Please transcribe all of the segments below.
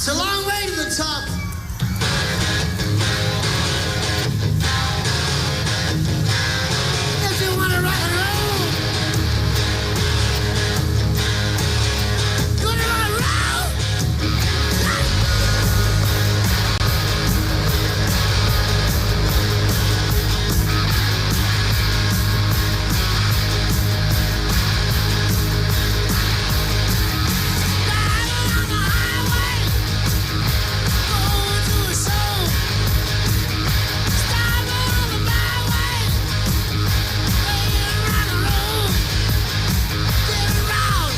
It's a long way to the top. If you want to rock and roll, gonna rock and roll. Driving on the highway, going to a show. Stopping on the byway, playing rock and roll. Getting round,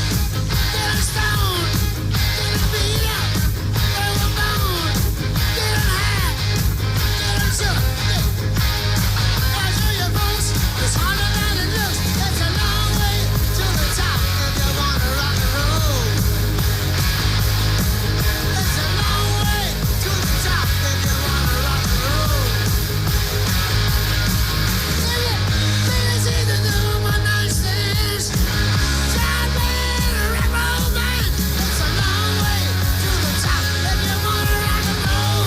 getting stoned, getting beat up, getting a bone, getting high, getting shook. I'll show you folks, it's harder than it looks. It's a long way to the top if you wanna rock and roll. It's a long way to the top if you wanna rock and roll. Please either do one night stands. Try being a rock and roll band. It's a long way to the top if you wanna rock and roll.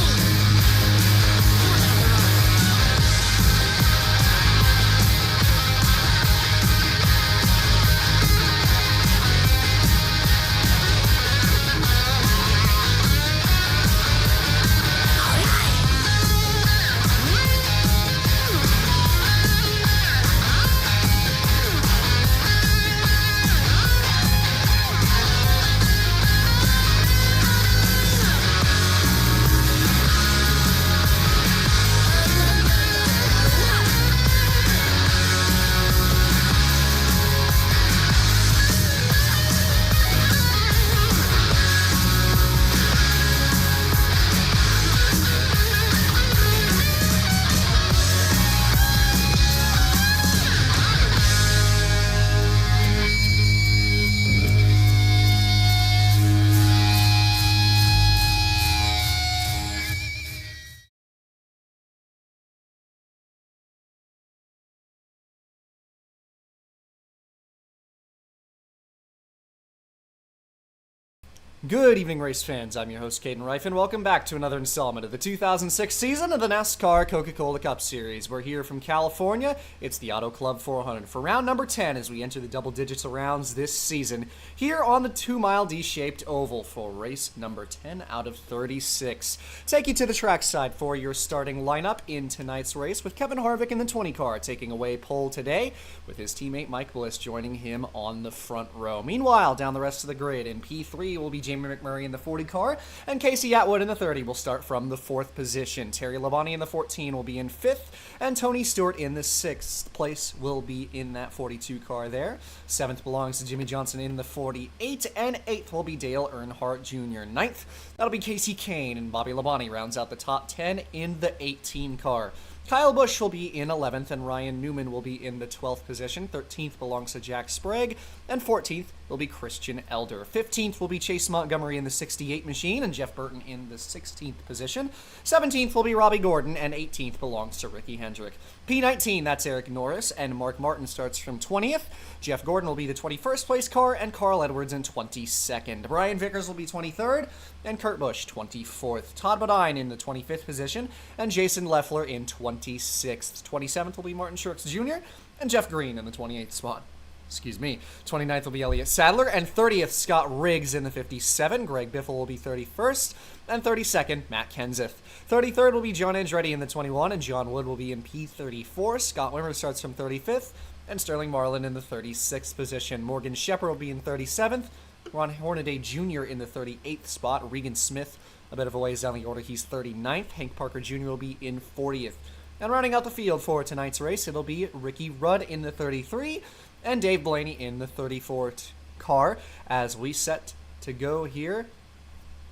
Good evening, race fans. I'm your host, Caden Reif, and welcome back to another installment of the 2006 season of the NASCAR Coca-Cola Cup Series. We're here from California. It's the Auto Club 400 for round number 10 as we enter the double digits of rounds this season here on the 2-mile D-shaped oval for race number 10 out of 36. Take you to the trackside for your starting lineup in tonight's race with Kevin Harvick in the 20 car taking away pole today with his teammate Mike Bliss joining him on the front row. Meanwhile, down the rest of the grid in P3 will be Jamie McMurray in the 40 car, and Casey Atwood in the 30 will start from the 4th position. Terry Labonte in the 14 will be in 5th, and Tony Stewart in the 6th place will be in that 42 car there. 7th belongs to Jimmy Johnson in the 48, and 8th will be Dale Earnhardt Jr. 9th, that'll be Casey Kane, and Bobby Labonte rounds out the top 10 in the 18 car. Kyle Busch will be in 11th, and Ryan Newman will be in the 12th position. 13th belongs to Jack Sprague, and 14th will be Christian Elder. 15th will be Chase Montgomery in the 68 machine, and Jeff Burton in the 16th position. 17th will be Robbie Gordon, and 18th belongs to Ricky Hendrick. P19, that's Eric Norris, and Mark Martin starts from 20th. Jeff Gordon will be the 21st place car, and Carl Edwards in 22nd. Brian Vickers will be 23rd, and Kurt Busch 24th. Todd Bodine in the 25th position, and Jason Leffler in 26th. 27th will be Martin Truex Jr., and Jeff Green in the 28th spot. 29th will be Elliott Sadler, and 30th, Scott Riggs in the 57. Greg Biffle will be 31st, and 32nd, Matt Kenseth. 33rd will be John Andretti in the 21, and John Wood will be in P34. Scott Wimmer starts from 35th, and Sterling Marlin in the 36th position. Morgan Shepherd will be in 37th. Ron Hornaday Jr. in the 38th spot. Regan Smith, a bit of a ways down the order, he's 39th. Hank Parker Jr. will be in 40th. And rounding out the field for tonight's race, it'll be Ricky Rudd in the 33 and Dave Blaney in the 34th car as we set to go here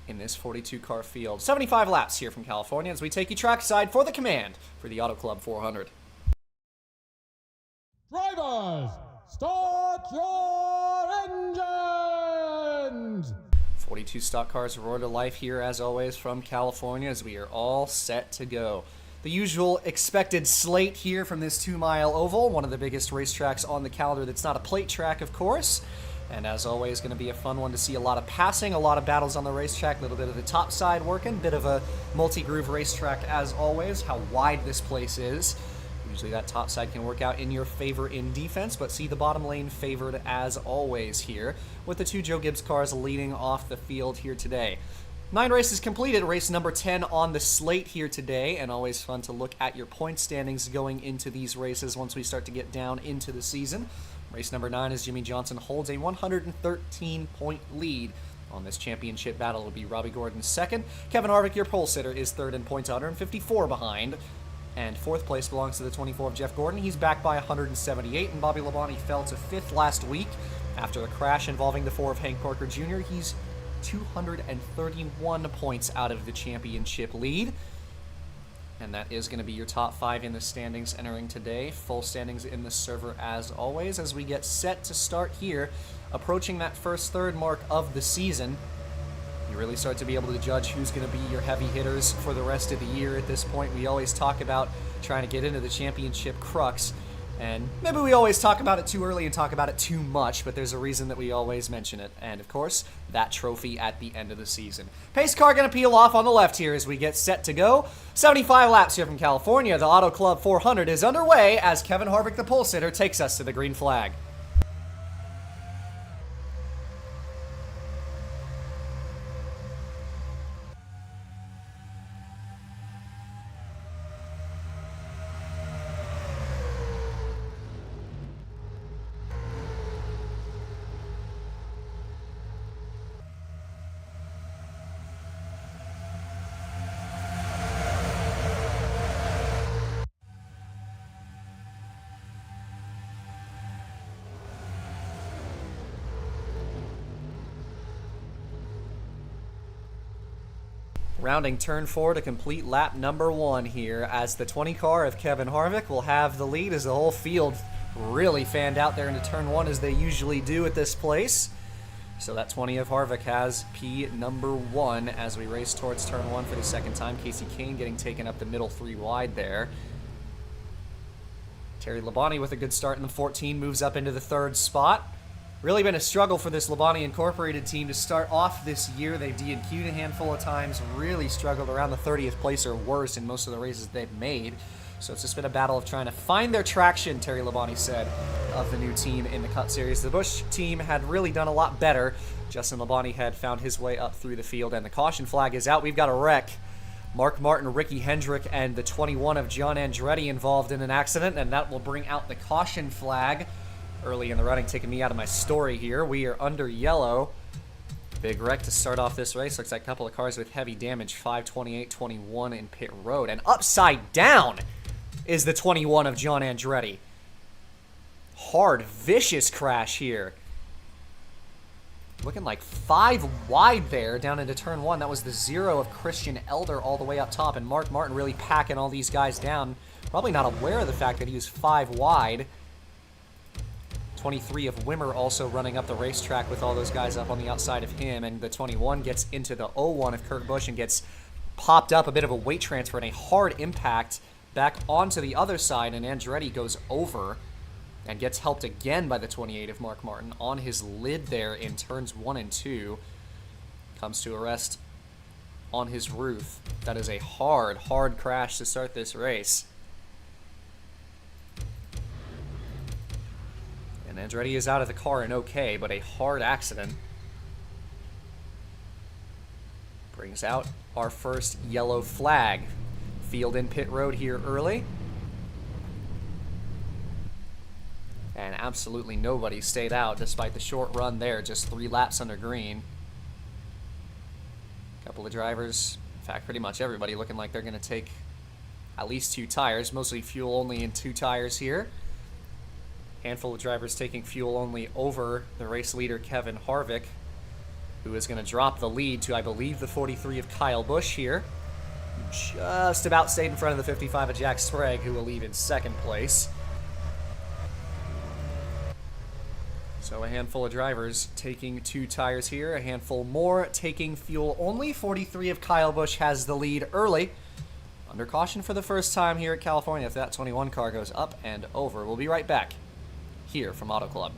in this 42-car field. 75 laps here from California as we take you trackside for the command for the Auto Club 400. Drivers, start your engines! 42 stock cars roar to life here as always from California as we are all set to go. The usual expected slate here from this 2-mile oval, one of the biggest racetracks on the calendar that's not a plate track, of course. And as always, going to be a fun one to see. A lot of passing, a lot of battles on the racetrack, a little bit of the top side working, bit of a multi-groove racetrack as always. How wide this place is. Usually that top side can work out in your favor in defense, but see the bottom lane favored as always here, with the two Joe Gibbs cars leading off the field here today. 9 races completed, race number 10 on the slate here today, and always fun to look at your point standings going into these races once we start to get down into the season. Race number 9 as Jimmy Johnson holds a 113-point lead on this championship battle. It'll be Robbie Gordon second. Kevin Harvick, your pole sitter, is third in points, 154 behind. And fourth place belongs to the 24 of Jeff Gordon. He's back by 178, and Bobby Labonte fell to fifth last week after a crash involving the 4 of Hank Parker Jr. He's 231 points out of the championship lead. And that is going to be your top 5 in the standings entering today. Full standings in the server as always as we get set to start here, approaching that first third mark of the season. You really start to be able to judge who's going to be your heavy hitters for the rest of the year at this point. We always talk about trying to get into the championship crux, and maybe we always talk about it too early and talk about it too much, but there's a reason that we always mention it. And of course, that trophy at the end of the season. Pace car going to peel off on the left here as we get set to go. 75 laps here from California. The Auto Club 400 is underway as Kevin Harvick, the pole sitter, takes us to the green flag. Rounding turn 4 to complete lap number 1 here as the 20 car of Kevin Harvick will have the lead as the whole field really fanned out there into turn 1 as they usually do at this place. So that 20 of Harvick has P number 1 as we race towards turn 1 for the second time. Casey Kane getting taken up the middle 3 wide there. Terry Labonte with a good start in the 14 moves up into the 3rd spot. Really been a struggle for this Labonte Incorporated team to start off this year. They've DNQ'd a handful of times, really struggled around the 30th place or worse in most of the races they've made. So it's just been a battle of trying to find their traction, Terry Labonte said, of the new team in the Cup Series. The Busch team had really done a lot better. Justin Labonte had found his way up through the field, and the caution flag is out. We've got a wreck. Mark Martin, Ricky Hendrick, and the 21 of John Andretti involved in an accident, and that will bring out the caution flag. Early in the running, taking me out of my story here. We are under yellow. Big wreck to start off this race. Looks like a couple of cars with heavy damage. 528-21 in pit road. And upside down is the 21 of John Andretti. Hard, vicious crash here. Looking like 5 wide there down into turn 1. That was the 0 of Christian Elder all the way up top. And Mark Martin really packing all these guys down. Probably not aware of the fact that he was 5 wide. 23 of Wimmer also running up the racetrack with all those guys up on the outside of him, and the 21 gets into the 01 of Kurt Busch and gets popped up, a bit of a weight transfer and a hard impact back onto the other side, and Andretti goes over and gets helped again by the 28 of Mark Martin on his lid there in turns 1 and 2. Comes to a rest on his roof. That is a hard, hard crash to start this race. And Andretti is out of the car and okay, but a hard accident brings out our first yellow flag. Field in pit road here early. And absolutely nobody stayed out despite the short run there, just 3 laps under green. A couple of drivers, in fact pretty much everybody, looking like they're going to take at least 2 tires, mostly fuel only in 2 tires here. Handful of drivers taking fuel only over the race leader Kevin Harvick, who is going to drop the lead to, I believe, the 43 of Kyle Busch here. Just about stayed in front of the 55 of Jack Sprague, who will leave in 2nd place. So a handful of drivers taking 2 tires here, a handful more taking fuel only. 43 of Kyle Busch has the lead early. Under caution for the first time here at California if that 21 car goes up and over. We'll be right back here from Auto Club.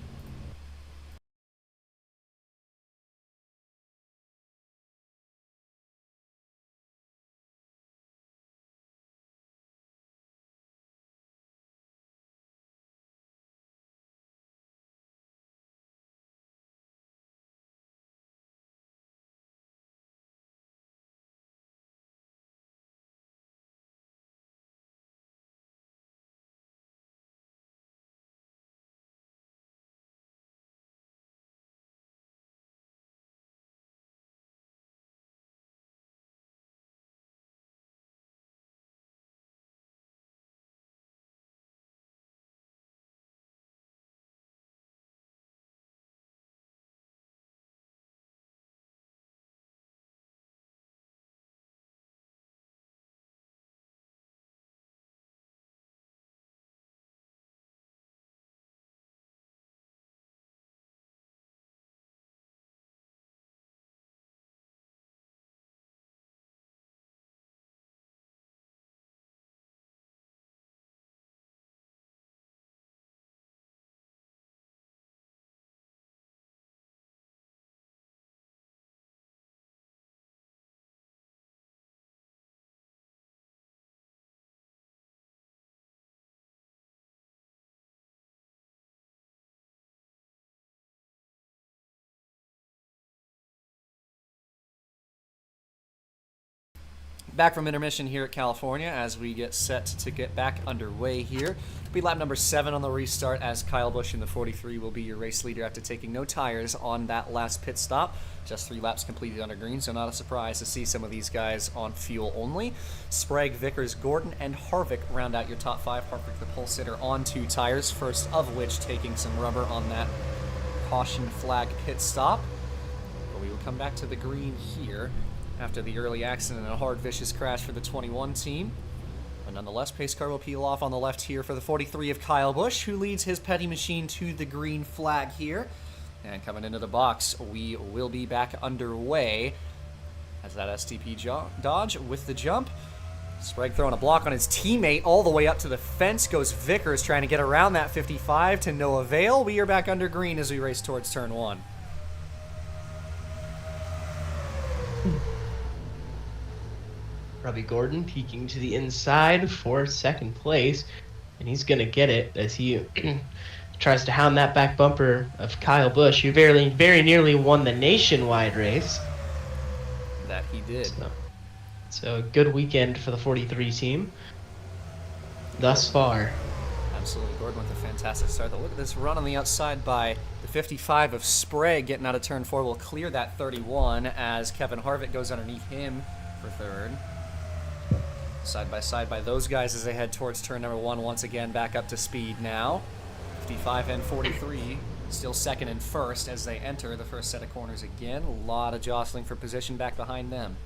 Back from intermission here at California as we get set to get back underway here. It'll be lap number 7 on the restart as Kyle Busch in the 43 will be your race leader after taking no tires on that last pit stop. Just 3 laps completed under green, so not a surprise to see some of these guys on fuel only. Sprague, Vickers, Gordon, and Harvick round out your top 5. Harvick the pole sitter on 2 tires, first of which taking some rubber on that caution flag pit stop. But we will come back to the green here after the early accident and a hard, vicious crash for the 21 team. But nonetheless, pace car will peel off on the left here for the 43 of Kyle Busch, who leads his petty machine to the green flag here. And coming into the box, we will be back underway as that STP dodge with the jump. Sprague throwing a block on his teammate all the way up to the fence. Goes Vickers trying to get around that 55 to no avail. We are back under green as we race towards turn 1. Robbie Gordon peeking to the inside for second place, and he's going to get it as he tries to hound that back bumper of Kyle Busch, who very nearly won the nationwide race. That he did. So a good weekend for the 43 team thus far. Absolutely. Gordon with a fantastic start. Look at this run on the outside by the 55 of Sprague getting out of turn 4 will clear that 31 as Kevin Harvick goes underneath him for third. Side by side by those guys as they head towards turn number 1 once again back up to speed now. 55 and 43 still second and first as they enter the first set of corners again. A lot of jostling for position back behind them.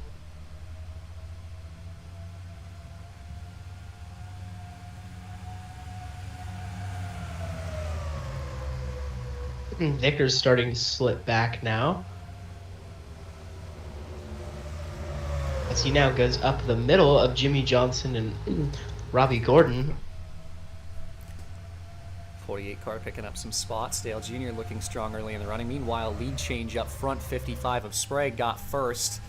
Vickers starting to slip back now, as he now goes up the middle of Jimmy Johnson and Robbie Gordon. 48 car picking up some spots. Dale Jr. looking strong early in the running. Meanwhile, lead change up front. 55 of Sprague got first,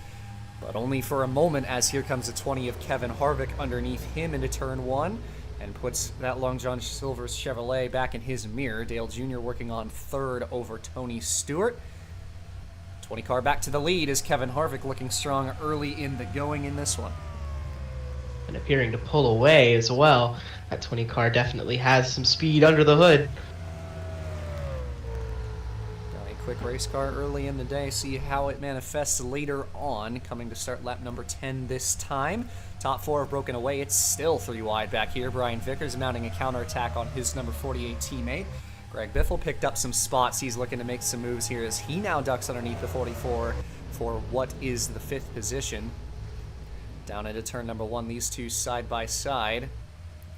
but only for a moment as here comes the 20 of Kevin Harvick underneath him into turn 1 and puts that Long John Silver's Chevrolet back in his mirror. Dale Jr. working on third over Tony Stewart. 20 car back to the lead as Kevin Harvick looking strong early in the going in this one. And appearing to pull away as well. That 20 car definitely has some speed under the hood. Got a quick race car early in the day. See how it manifests later on. Coming to start lap number 10 this time. Top 4 have broken away. It's still 3 wide back here. Brian Vickers mounting a counterattack on his number 48 teammate. Greg Biffle picked up some spots. He's looking to make some moves here as he now ducks underneath the 44 for what is the 5th position. Down into turn number 1, these two side by side.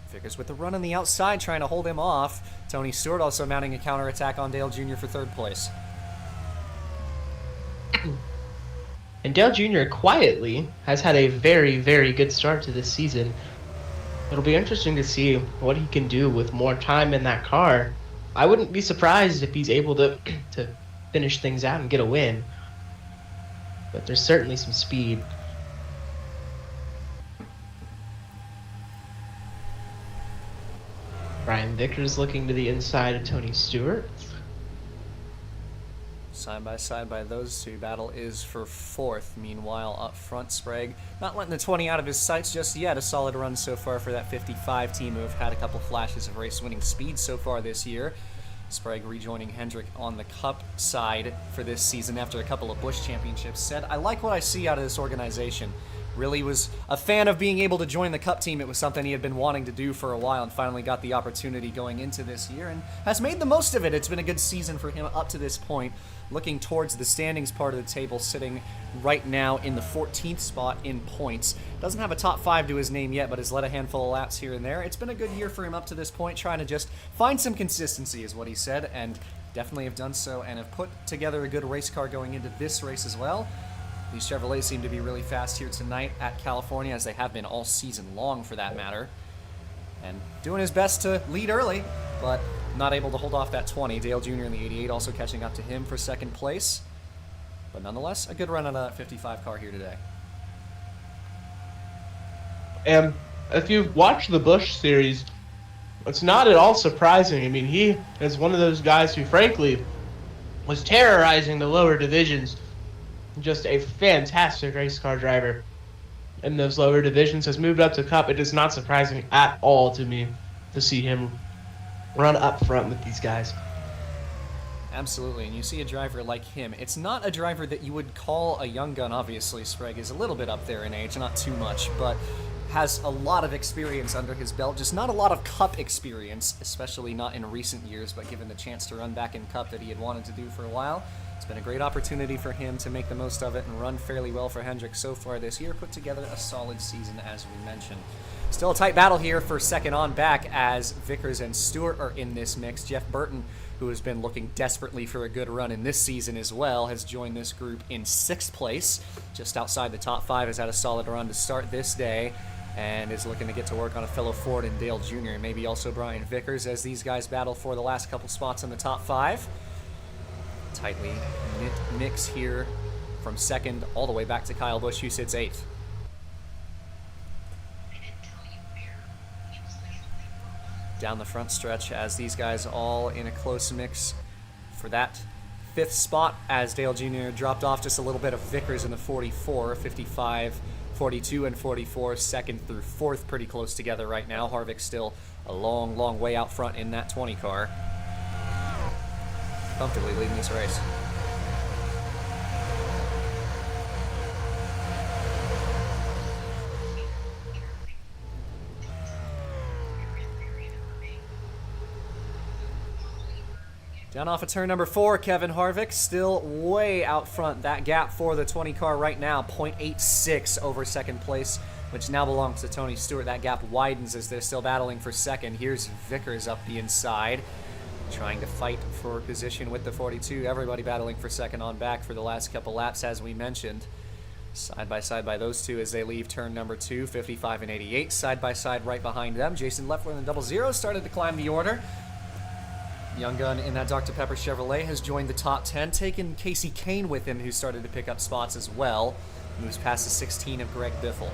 Vickers with the run on the outside trying to hold him off. Tony Stewart also mounting a counterattack on Dale Jr. for 3rd place. And Dale Jr. quietly has had a very, very good start to this season. It'll be interesting to see what he can do with more time in that car. I wouldn't be surprised if he's able to finish things out and get a win. But there's certainly some speed. Brian Vickers looking to the inside of Tony Stewart. Side by side by those two, battle is for 4th. Meanwhile, up front, Sprague not letting the 20 out of his sights just yet. A solid run so far for that 55 team who have had a couple flashes of race-winning speed so far this year. Sprague rejoining Hendrick on the Cup side for this season after a couple of Busch championships. Said, I like what I see out of this organization. Really was a fan of being able to join the Cup team. It was something he had been wanting to do for a while and finally got the opportunity going into this year and has made the most of it. It's been a good season for him up to this point. Looking towards the standings part of the table, sitting right now in the 14th spot in points. Doesn't have a top 5 to his name yet, but has led a handful of laps here and there. It's been a good year for him up to this point, trying to just find some consistency is what he said, and definitely have done so and have put together a good race car going into this race as well. These Chevrolets seem to be really fast here tonight at California, as they have been all season long for that matter. And doing his best to lead early, but not able to hold off that 20. Dale Jr. in the 88 also catching up to him for 2nd place. But nonetheless, a good run on a 55 car here today. And if you've watched the Busch series, it's not at all surprising. I mean, he is one of those guys who, frankly, was terrorizing the lower divisions. Just a fantastic race car driver. in those lower divisions, has moved up to Cup. It is not surprising at all to me to see him run up front with these guys. Absolutely, and you see a driver like him. It's not a driver that you would call a young gun, obviously. Sprague is a little bit up there in age, not too much, but has a lot of experience under his belt. Just not a lot of Cup experience, especially not in recent years, but given the chance to run back in Cup that he had wanted to do for a while, it's been a great opportunity for him to make the most of it and run fairly well for Hendrick so far this year. Put together a solid season, as we mentioned. Still a tight battle here for second on back as Vickers and Stewart are in this mix. Jeff Burton, who has been looking desperately for a good run in this season as well, has joined this group in 6th place. Just outside the top 5, has had a solid run to start this day and is looking to get to work on a fellow Ford and Dale Jr., and maybe also Brian Vickers as these guys battle for the last couple spots in the top 5. Tightly knit mix here from 2nd all the way back to Kyle Busch, who sits 8th. Down the front stretch as these guys all in a close mix for that 5th spot as Dale Jr. dropped off just a little bit of Vickers in the 44, 55, 42, and 44, 2nd through 4th, pretty close together right now. Harvick still a long, long way out front in that 20 car. Comfortably leading this race. Down off of turn number 4, Kevin Harvick still way out front. That gap for the 20 car right now, 0.86 over 2nd place, which now belongs to Tony Stewart. That gap widens as they're still battling for 2nd. Here's Vickers up the inside, trying to fight for position with the 42. Everybody battling for 2nd on back for the last couple laps, as we mentioned. Side by side by those two as they leave turn number 2, 55 and 88. Side by side right behind them. Jason Leffler in the 00 started to climb the order. Young gun in that Dr. Pepper Chevrolet has joined the top 10, taking Casey Kane with him, who started to pick up spots as well. Moves past the 16 of Greg Biffle.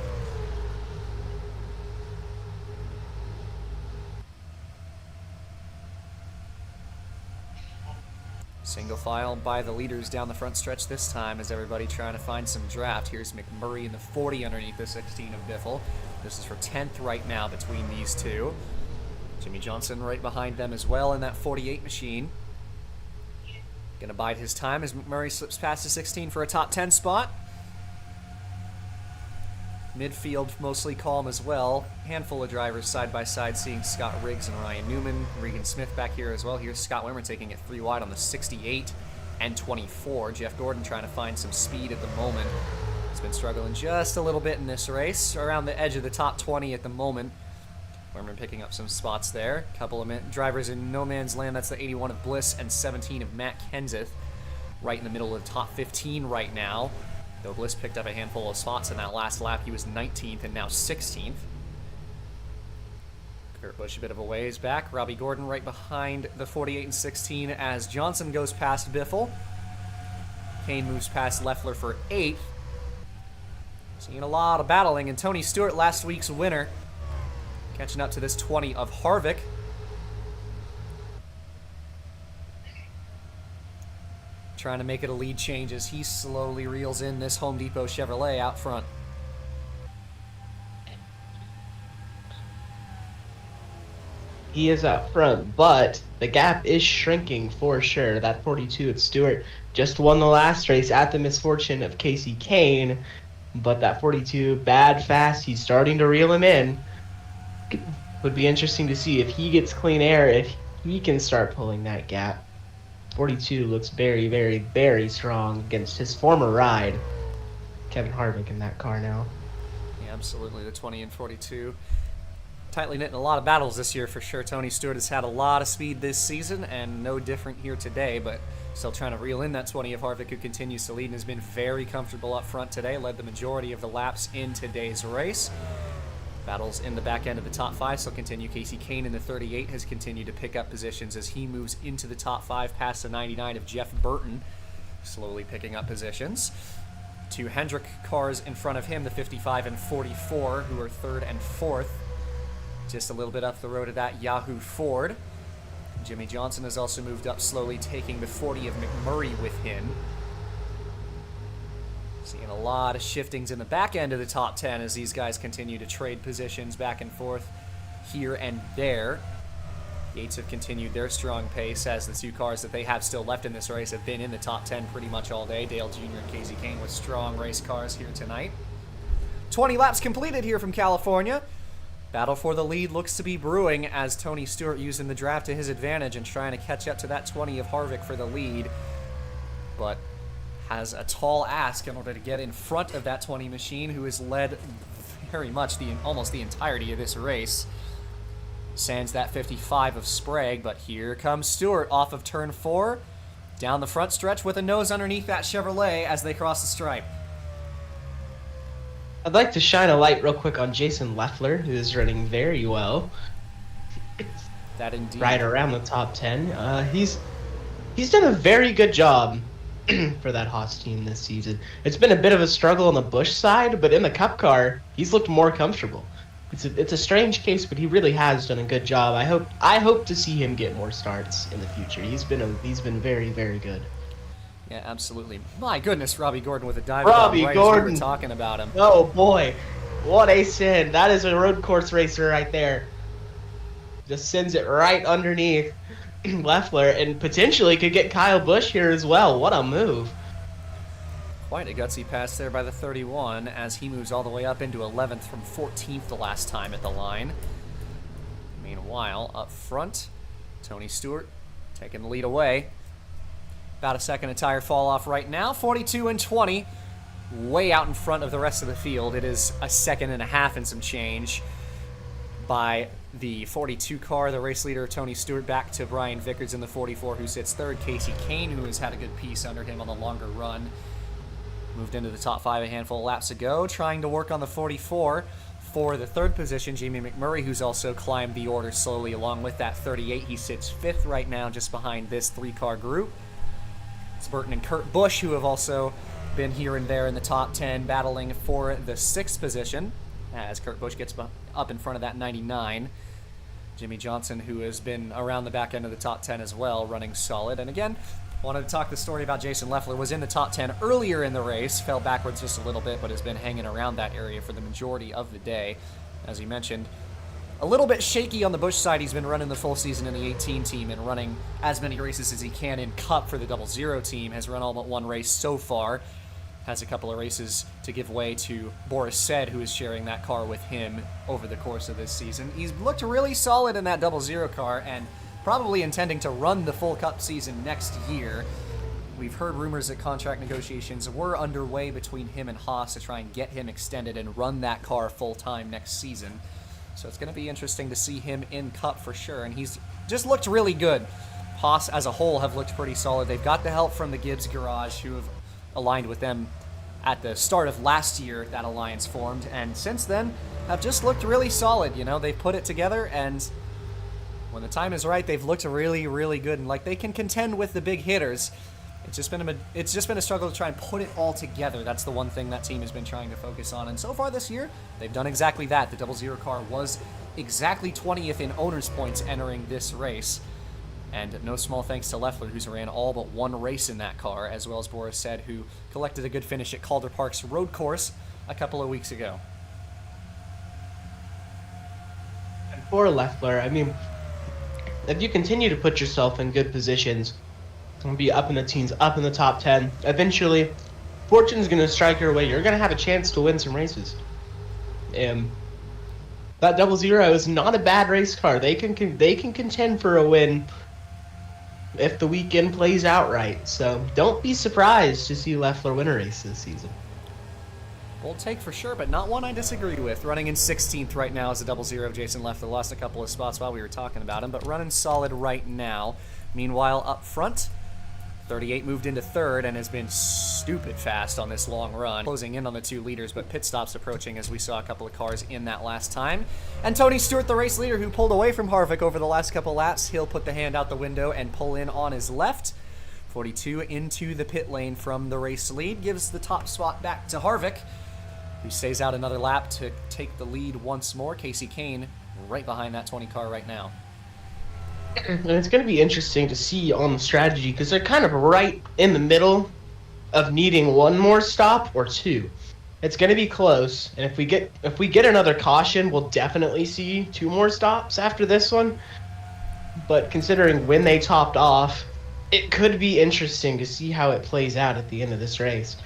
Single file by the leaders down the front stretch this time as everybody trying to find some draft. Here's McMurray in the 40 underneath the 16 of Biffle. This is for 10th right now between these two. Jimmy Johnson right behind them as well in that 48 machine. Gonna bide his time as McMurray slips past the 16 for a top 10 spot. Midfield mostly calm as well. Handful of drivers side by side, seeing Scott Riggs and Ryan Newman. Regan Smith back here as well. Here's Scott Wimmer taking it 3 wide on the 68 and 24. Jeff Gordon trying to find some speed at the moment. He's been struggling just a little bit in this race. Around the edge of the top 20 at the moment. Wimmer picking up some spots there. Couple of drivers in no man's land. That's the 81 of Bliss and 17 of Matt Kenseth. Right in the middle of the top 15 right now. Though Bliss picked up a handful of spots in that last lap. He was 19th and now 16th. Kurt Busch a bit of a ways back. Robbie Gordon right behind the 48 and 16 as Johnson goes past Biffle. Kane moves past Leffler for 8th. Seeing a lot of battling, and Tony Stewart, last week's winner, catching up to this 20 of Harvick. Trying to make it a lead change as he slowly reels in this Home Depot Chevrolet out front. He is out front, but the gap is shrinking for sure. That 42 of Stewart just won the last race at the misfortune of Casey Kane, but that 42, bad fast, he's starting to reel him in. Would be interesting to see if he gets clean air, if he can start pulling that gap. 42 looks very, very, very strong against his former ride. Kevin Harvick in that car now. Yeah, absolutely. The 20 and 42. Tightly knit in a lot of battles this year for sure. Tony Stewart has had a lot of speed this season, and no different here today, but still trying to reel in that 20 of Harvick, who continues to lead and has been very comfortable up front today. Led the majority of the laps in today's race. Battles in the back end of the top 5 still continue. Casey Kane in the 38 has continued to pick up positions as he moves into the top 5 past the 99 of Jeff Burton, slowly picking up positions. 2 Hendrick cars in front of him, the 55 and 44, who are 3rd and 4th. Just a little bit up the road of that, Yahoo Ford. Jimmy Johnson has also moved up slowly, taking the 40 of McMurray with him. Seeing a lot of shiftings in the back end of the top 10 as these guys continue to trade positions back and forth here and there. Yates have continued their strong pace as the two cars that they have still left in this race have been in the top 10 pretty much all day. Dale Jr. and Casey Kane with strong race cars here tonight. 20 laps completed here from California. Battle for the lead looks to be brewing as Tony Stewart using the draft to his advantage and trying to catch up to that 20 of Harvick for the lead. But has a tall ask in order to get in front of that 20 machine, who has led very much almost the entirety of this race. Sans that 55 of Sprague, but here comes Stewart off of turn 4, down the front stretch with a nose underneath that Chevrolet as they cross the stripe. I'd like to shine a light real quick on Jason Leffler, who is running very well. That indeed. Right around the top 10. He's done a very good job for that Haas team this season. It's been a bit of a struggle on the Busch side, but in the Cup car, he's looked more comfortable. It's a strange case, but he really has done a good job. I hope to see him get more starts in the future. He's been very, very good. Yeah, absolutely. My goodness, Robbie Gordon with a dive Robbie right Gordon. As we were talking about him. Oh boy, what a sin! That is a road course racer right there. Just sends it right underneath Leffler and potentially could get Kyle Busch here as well. What a move! Quite a gutsy pass there by the 31 as he moves all the way up into 11th from 14th the last time at the line. Meanwhile, up front, Tony Stewart taking the lead away. About a second of tire fall off right now. 42 and 20, way out in front of the rest of the field. It is a second and a half and some change by the 42 car, the race leader Tony Stewart, back to Brian Vickers in the 44, who sits third. Casey Kane, who has had a good piece under him on the longer run, moved into the top 5 a handful of laps ago, trying to work on the 44 for the third position. Jamie McMurray, who's also climbed the order slowly along with that 38. He sits 5th right now, just behind this 3-car group. It's Burton and Kurt Busch, who have also been here and there in the top 10, battling for the 6th position, as Kurt Busch gets up in front of that 99. Jimmy Johnson, who has been around the back end of the top 10 as well, running solid. And again, wanted to talk the story about Jason Leffler. Was in the top 10 earlier in the race, fell backwards just a little bit, but has been hanging around that area for the majority of the day. As he mentioned, a little bit shaky on the Busch side. He's been running the full season in the 18 team and running as many races as he can in Cup for the 00 team. Has run all but one race so far. Has a couple of races to give way to Boris Said, who is sharing that car with him over the course of this season. He's looked really solid in that 00 car and probably intending to run the full Cup season next year. We've heard rumors that contract negotiations were underway between him and Haas to try and get him extended and run that car full-time next season. So it's going to be interesting to see him in Cup for sure, and he's just looked really good. Haas as a whole have looked pretty solid. They've got the help from the Gibbs Garage, who have aligned with them at the start of last year. That alliance formed, and since then have just looked really solid. You know, they've put it together, and when the time is right, they've looked really, really good, and like they can contend with the big hitters. It's just been a struggle to try and put it all together. That's the one thing that team has been trying to focus on, and so far this year, they've done exactly that. The 00 car was exactly 20th in owners' points entering this race, and no small thanks to Leffler, who's ran all but one race in that car, as well as Boris Said, who collected a good finish at Calder Park's road course a couple of weeks ago. And for Leffler, I mean, if you continue to put yourself in good positions, and be up in the teens, up in the top 10, eventually, fortune's going to strike your way. You're going to have a chance to win some races. And that 00 is not a bad race car. They can contend for a win if the weekend plays out right. So don't be surprised to see Leffler win a race this season. Bold take for sure, but not one I disagree with. Running in 16th right now is the 00 of Jason Leffler. Lost a couple of spots while we were talking about him, but running solid right now. Meanwhile, up front, 38 moved into 3rd and has been stupid fast on this long run. Closing in on the 2 leaders, but pit stops approaching as we saw a couple of cars in that last time. And Tony Stewart, the race leader who pulled away from Harvick over the last couple laps, he'll put the hand out the window and pull in on his left. 42 into the pit lane from the race lead, gives the top spot back to Harvick, who stays out another lap to take the lead once more. Casey Kane right behind that 20 car right now. And it's going to be interesting to see on the strategy because they're kind of right in the middle of needing one more stop or two. It's going to be close, and if we get another caution, we'll definitely see two more stops after this one. But considering when they topped off, it could be interesting to see how it plays out at the end of this race.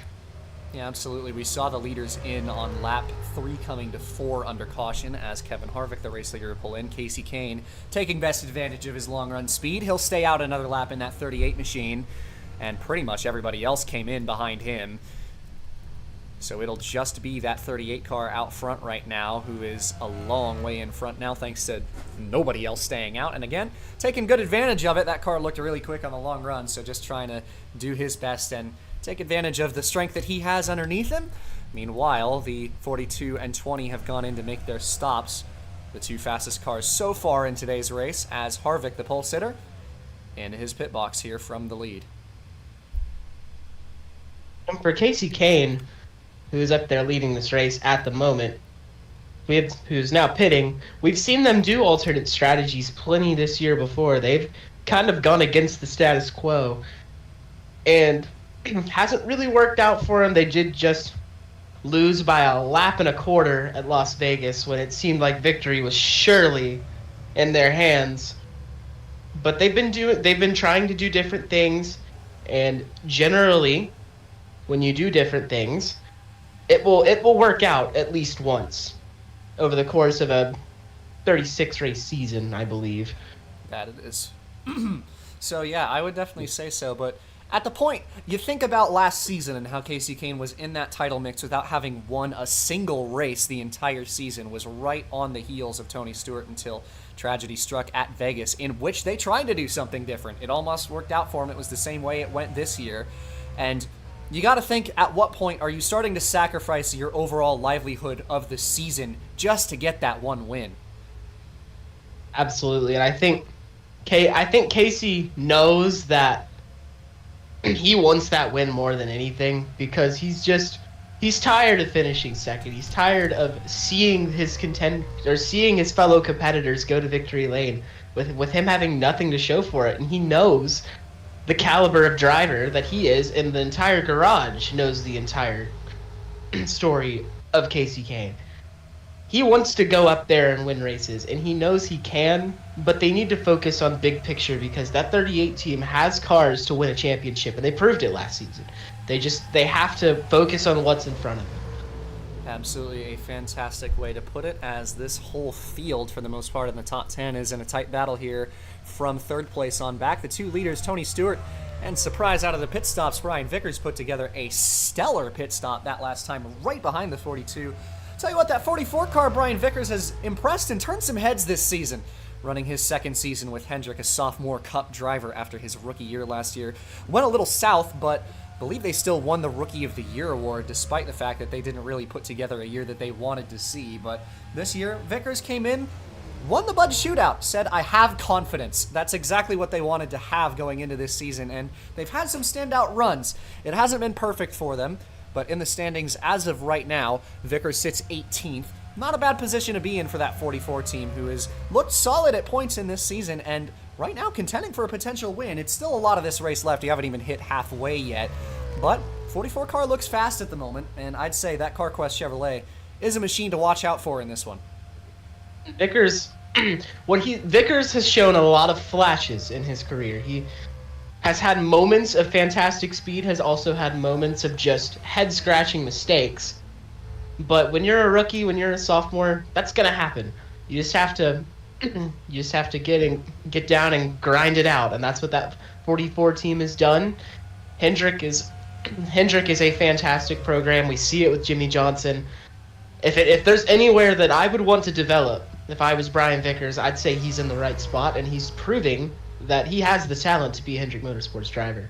Yeah, absolutely. We saw the leaders in on lap 3 coming to 4 under caution as Kevin Harvick, the race leader, pull in. Casey Kane taking best advantage of his long run speed. He'll stay out another lap in that 38 machine, and pretty much everybody else came in behind him. So it'll just be that 38 car out front right now, who is a long way in front now thanks to nobody else staying out. And again, taking good advantage of it. That car looked really quick on the long run, so just trying to do his best and take advantage of the strength that he has underneath him. Meanwhile, the 42 and 20 have gone in to make their stops. The two fastest cars so far in today's race, as Harvick, the pole sitter, in his pit box here from the lead. And for Casey Kane, who's up there leading this race at the moment, who's now pitting, we've seen them do alternate strategies plenty this year before. They've kind of gone against the status quo, and hasn't really worked out for them. They did just lose by a lap and a quarter at Las Vegas when it seemed like victory was surely in their hands. But they've been trying to do different things, and generally, when you do different things, it will work out at least once over the course of a 36 race season, I believe. That it is. So yeah, I would definitely say so, but at the point, you think about last season and how Casey Kane was in that title mix without having won a single race the entire season, was right on the heels of Tony Stewart until tragedy struck at Vegas, in which they tried to do something different. It almost worked out for him. It was the same way it went this year. And you got to think, at what point are you starting to sacrifice your overall livelihood of the season just to get that one win? Absolutely, and I think Casey knows that he wants that win more than anything, because he's tired of finishing second. He's tired of seeing his fellow competitors go to victory lane with him having nothing to show for it, and he knows the caliber of driver that he is, and the entire garage knows the entire story of Casey Kane. He wants to go up there and win races, and he knows he can, but they need to focus on big picture, because that 38 team has cars to win a championship, and they proved it last season. They have to focus on what's in front of them. Absolutely a fantastic way to put it, as this whole field, for the most part in the top 10, is in a tight battle here from third place on back. The two leaders, Tony Stewart, and surprise out of the pit stops, Brian Vickers, put together a stellar pit stop that last time right behind the 42. Tell you what, that 44 car, Brian Vickers, has impressed and turned some heads this season, running his second season with Hendrick, a sophomore cup driver after his rookie year last year. Went a little south, but I believe they still won the Rookie of the Year award, despite the fact that they didn't really put together a year that they wanted to see. But this year, Vickers came in, won the Bud Shootout, said, "I have confidence." That's exactly what they wanted to have going into this season, and they've had some standout runs. It hasn't been perfect for them, but in the standings as of right now, Vickers sits 18th. Not a bad position to be in for that 44 team, who has looked solid at points in this season, and right now contending for a potential win. It's still a lot of this race left. You haven't even hit halfway yet, but 44 car looks fast at the moment, and I'd say that CarQuest Chevrolet is a machine to watch out for in this one. Vickers, Vickers has shown a lot of flashes in his career. He has had moments of fantastic speed, has also had moments of just head-scratching mistakes. But when you're a rookie, when you're a sophomore, that's gonna happen. You just have to get down and grind it out, and that's what that 44 team has done. Hendrick is a fantastic program. We see it with Jimmy Johnson. If there's anywhere that I would want to develop, if I was Brian Vickers, I'd say he's in the right spot, and he's proving that he has the talent to be a Hendrick Motorsports driver.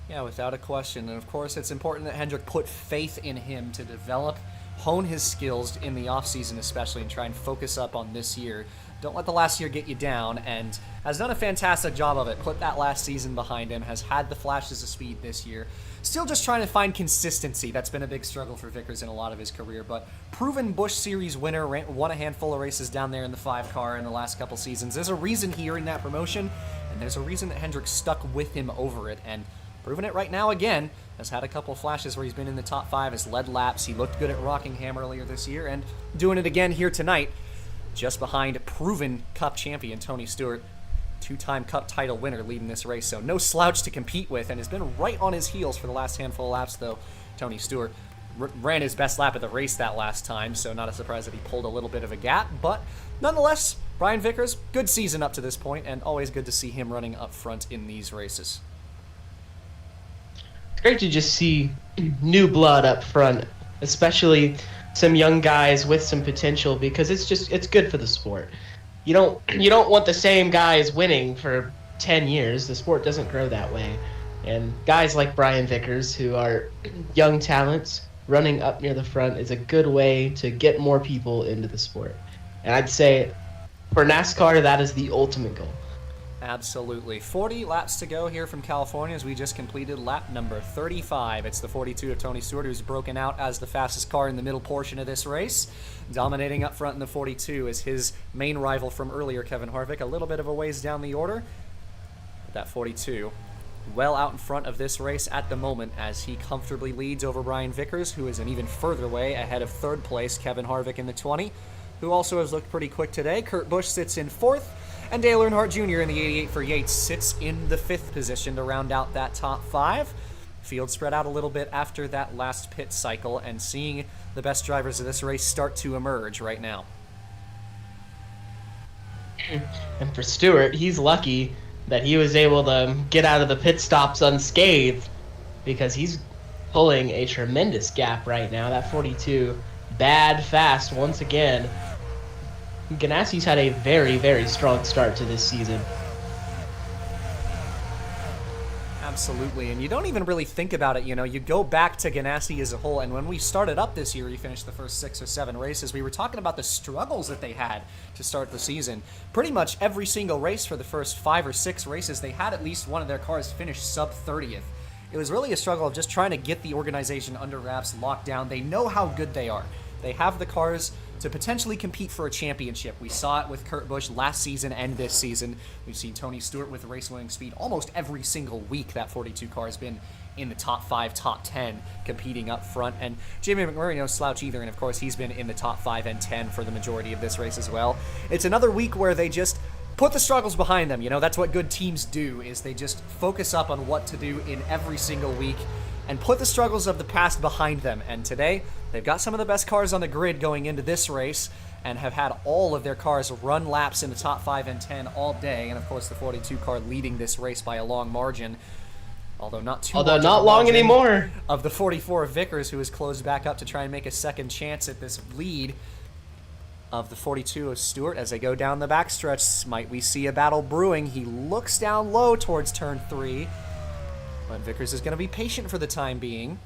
Yeah, without a question. And of course, it's important that Hendrick put faith in him to develop, hone his skills in the offseason especially, and try and focus up on this year. Don't let the last year get you down, and has done a fantastic job of it. Put that last season behind him, has had the flashes of speed this year. Still just trying to find consistency. That's been a big struggle for Vickers in a lot of his career, but proven Busch Series winner, won a handful of races down there in the 5 car in the last couple seasons. There's a reason he earned that promotion, and there's a reason that Hendrick stuck with him over it, and proving it right now again. Has had a couple flashes where he's been in the top 5, has led laps. He looked good at Rockingham earlier this year, and doing it again here tonight, just behind proven Cup champion Tony Stewart, 2-time Cup title winner leading this race. So no slouch to compete with, and has been right on his heels for the last handful of laps, though. Tony Stewart ran his best lap of the race that last time, so not a surprise that he pulled a little bit of a gap. But nonetheless, Brian Vickers, good season up to this point, and always good to see him running up front in these races. It's great to just see new blood up front, especially some young guys with some potential, because it's good for the sport. You don't want the same guys winning for 10 years. The sport doesn't grow that way. And guys like Brian Vickers, who are young talents, running up near the front is a good way to get more people into the sport. And I'd say for NASCAR, that is the ultimate goal. Absolutely. 40 laps to go here from California as we just completed lap number 35. It's the 42 of Tony Stewart, who's broken out as the fastest car in the middle portion of this race. Dominating up front in the 42 is his main rival from earlier, Kevin Harvick, a little bit of a ways down the order. But that 42 well out in front of this race at the moment as he comfortably leads over Brian Vickers, who is an even further way ahead of third place Kevin Harvick in the 20, who also has looked pretty quick today. Kurt Busch sits in 4th, and Dale Earnhardt Jr. in the 88 for Yates sits in the 5th position to round out that top 5. Field spread out a little bit after that last pit cycle, and seeing the best drivers of this race start to emerge right now. And for Stewart, he's lucky that he was able to get out of the pit stops unscathed, because he's pulling a tremendous gap right now. That 42, bad fast once again. Ganassi's had a very, very strong start to this season. Absolutely, and you don't even really think about it, you go back to Ganassi as a whole, and when we started up this year, he finished the first 6 or 7 races, we were talking about the struggles that they had to start the season. Pretty much every single race for the first 5 or 6 races, they had at least one of their cars finish sub-30th. It was really a struggle of just trying to get the organization under wraps, locked down. They know how good they are. They have the cars to potentially compete for a championship. We saw it with Kurt Busch last season and this season. We've seen Tony Stewart with race-winning speed almost every single week. That 42 car has been in the top 5, top 10, competing up front. And Jamie McMurray, no slouch either, and of course he's been in the top 5 and 10 for the majority of this race as well. It's another week where they just put the struggles behind them. That's what good teams do, is they just focus up on what to do in every single week and put the struggles of the past behind them. And today, they've got some of the best cars on the grid going into this race and have had all of their cars run laps in the top 5 and 10 all day. And of course, the 42 car leading this race by a long margin. Although not long anymore. Of the 44 of Vickers, who has closed back up to try and make a second chance at this lead of the 42 of Stewart as they go down the backstretch. Might we see a battle brewing? He looks down low towards turn 3. But Vickers is going to be patient for the time being.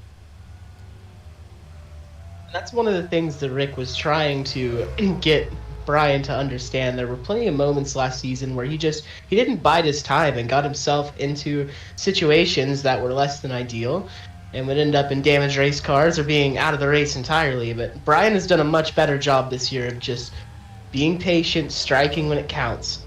That's one of the things that Rick was trying to get Brian to understand. There were plenty of moments last season where he didn't bide his time and got himself into situations that were less than ideal and would end up in damaged race cars or being out of the race entirely. But Brian has done a much better job this year of just being patient, striking when it counts.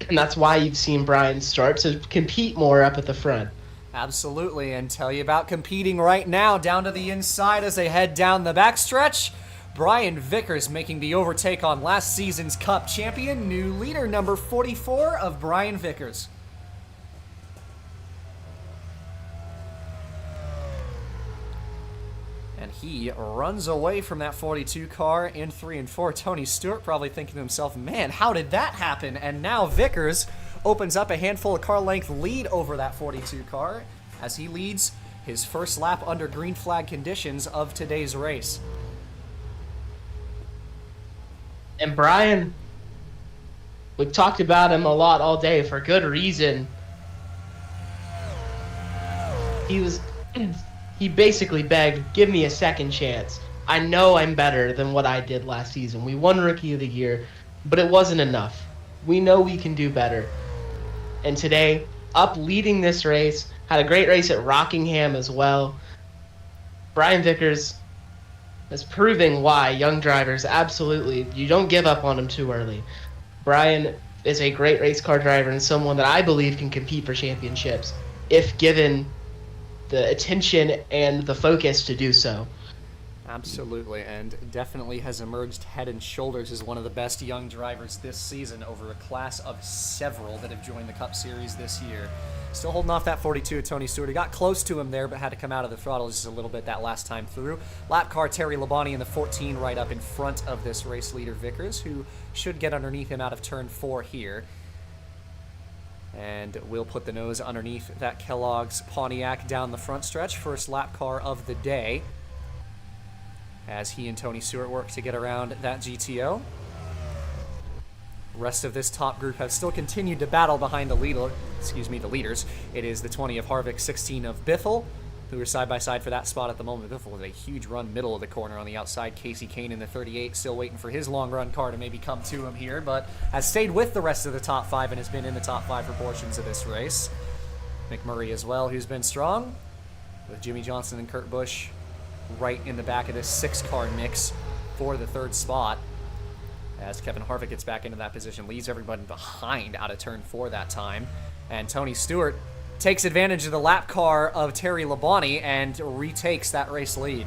And that's why you've seen Brian start to compete more up at the front. Absolutely, and tell you about competing right now down to the inside as they head down the backstretch. Brian Vickers making the overtake on last season's Cup champion, new leader number 44 of Brian Vickers. And he runs away from that 42 car in 3 and 4. Tony Stewart probably thinking to himself, man, how did that happen? And now Vickers opens up a handful of car length lead over that 42 car as he leads his first lap under green flag conditions of today's race. And Brian, we've talked about him a lot all day for good reason. He basically begged, give me a second chance. I know I'm better than what I did last season. We won Rookie of the Year, but it wasn't enough. We know we can do better. And today, up leading this race, had a great race at Rockingham as well. Brian Vickers is proving why young drivers, absolutely, you don't give up on them too early. Brian is a great race car driver and someone that I believe can compete for championships if given the attention and the focus to do so. Absolutely, and definitely has emerged head and shoulders as one of the best young drivers this season over a class of several that have joined the Cup Series this year. Still holding off that 42 of Tony Stewart. He got close to him there, but had to come out of the throttle just a little bit that last time through. Lap car Terry Labonte in the 14 right up in front of this race leader Vickers, who should get underneath him out of turn 4 here. And we'll put the nose underneath that Kellogg's Pontiac down the front stretch. First lap car of the day, as he and Tony Stewart work to get around that GTO. Rest of this top group have still continued to battle behind the leaders. It is the 20 of Harvick, 16 of Biffle, who are side by side for that spot at the moment. Biffle with a huge run middle of the corner on the outside. Casey Kane in the 38, still waiting for his long run car to maybe come to him here, but has stayed with the rest of the top 5 and has been in the top 5 for portions of this race. McMurray as well, who's been strong, with Jimmy Johnson and Kurt Busch right in the back of this 6-car mix for the 3rd spot, as Kevin Harvick gets back into that position, leaves everybody behind out of turn 4 that time, and Tony Stewart takes advantage of the lap car of Terry Labonte and retakes that race lead.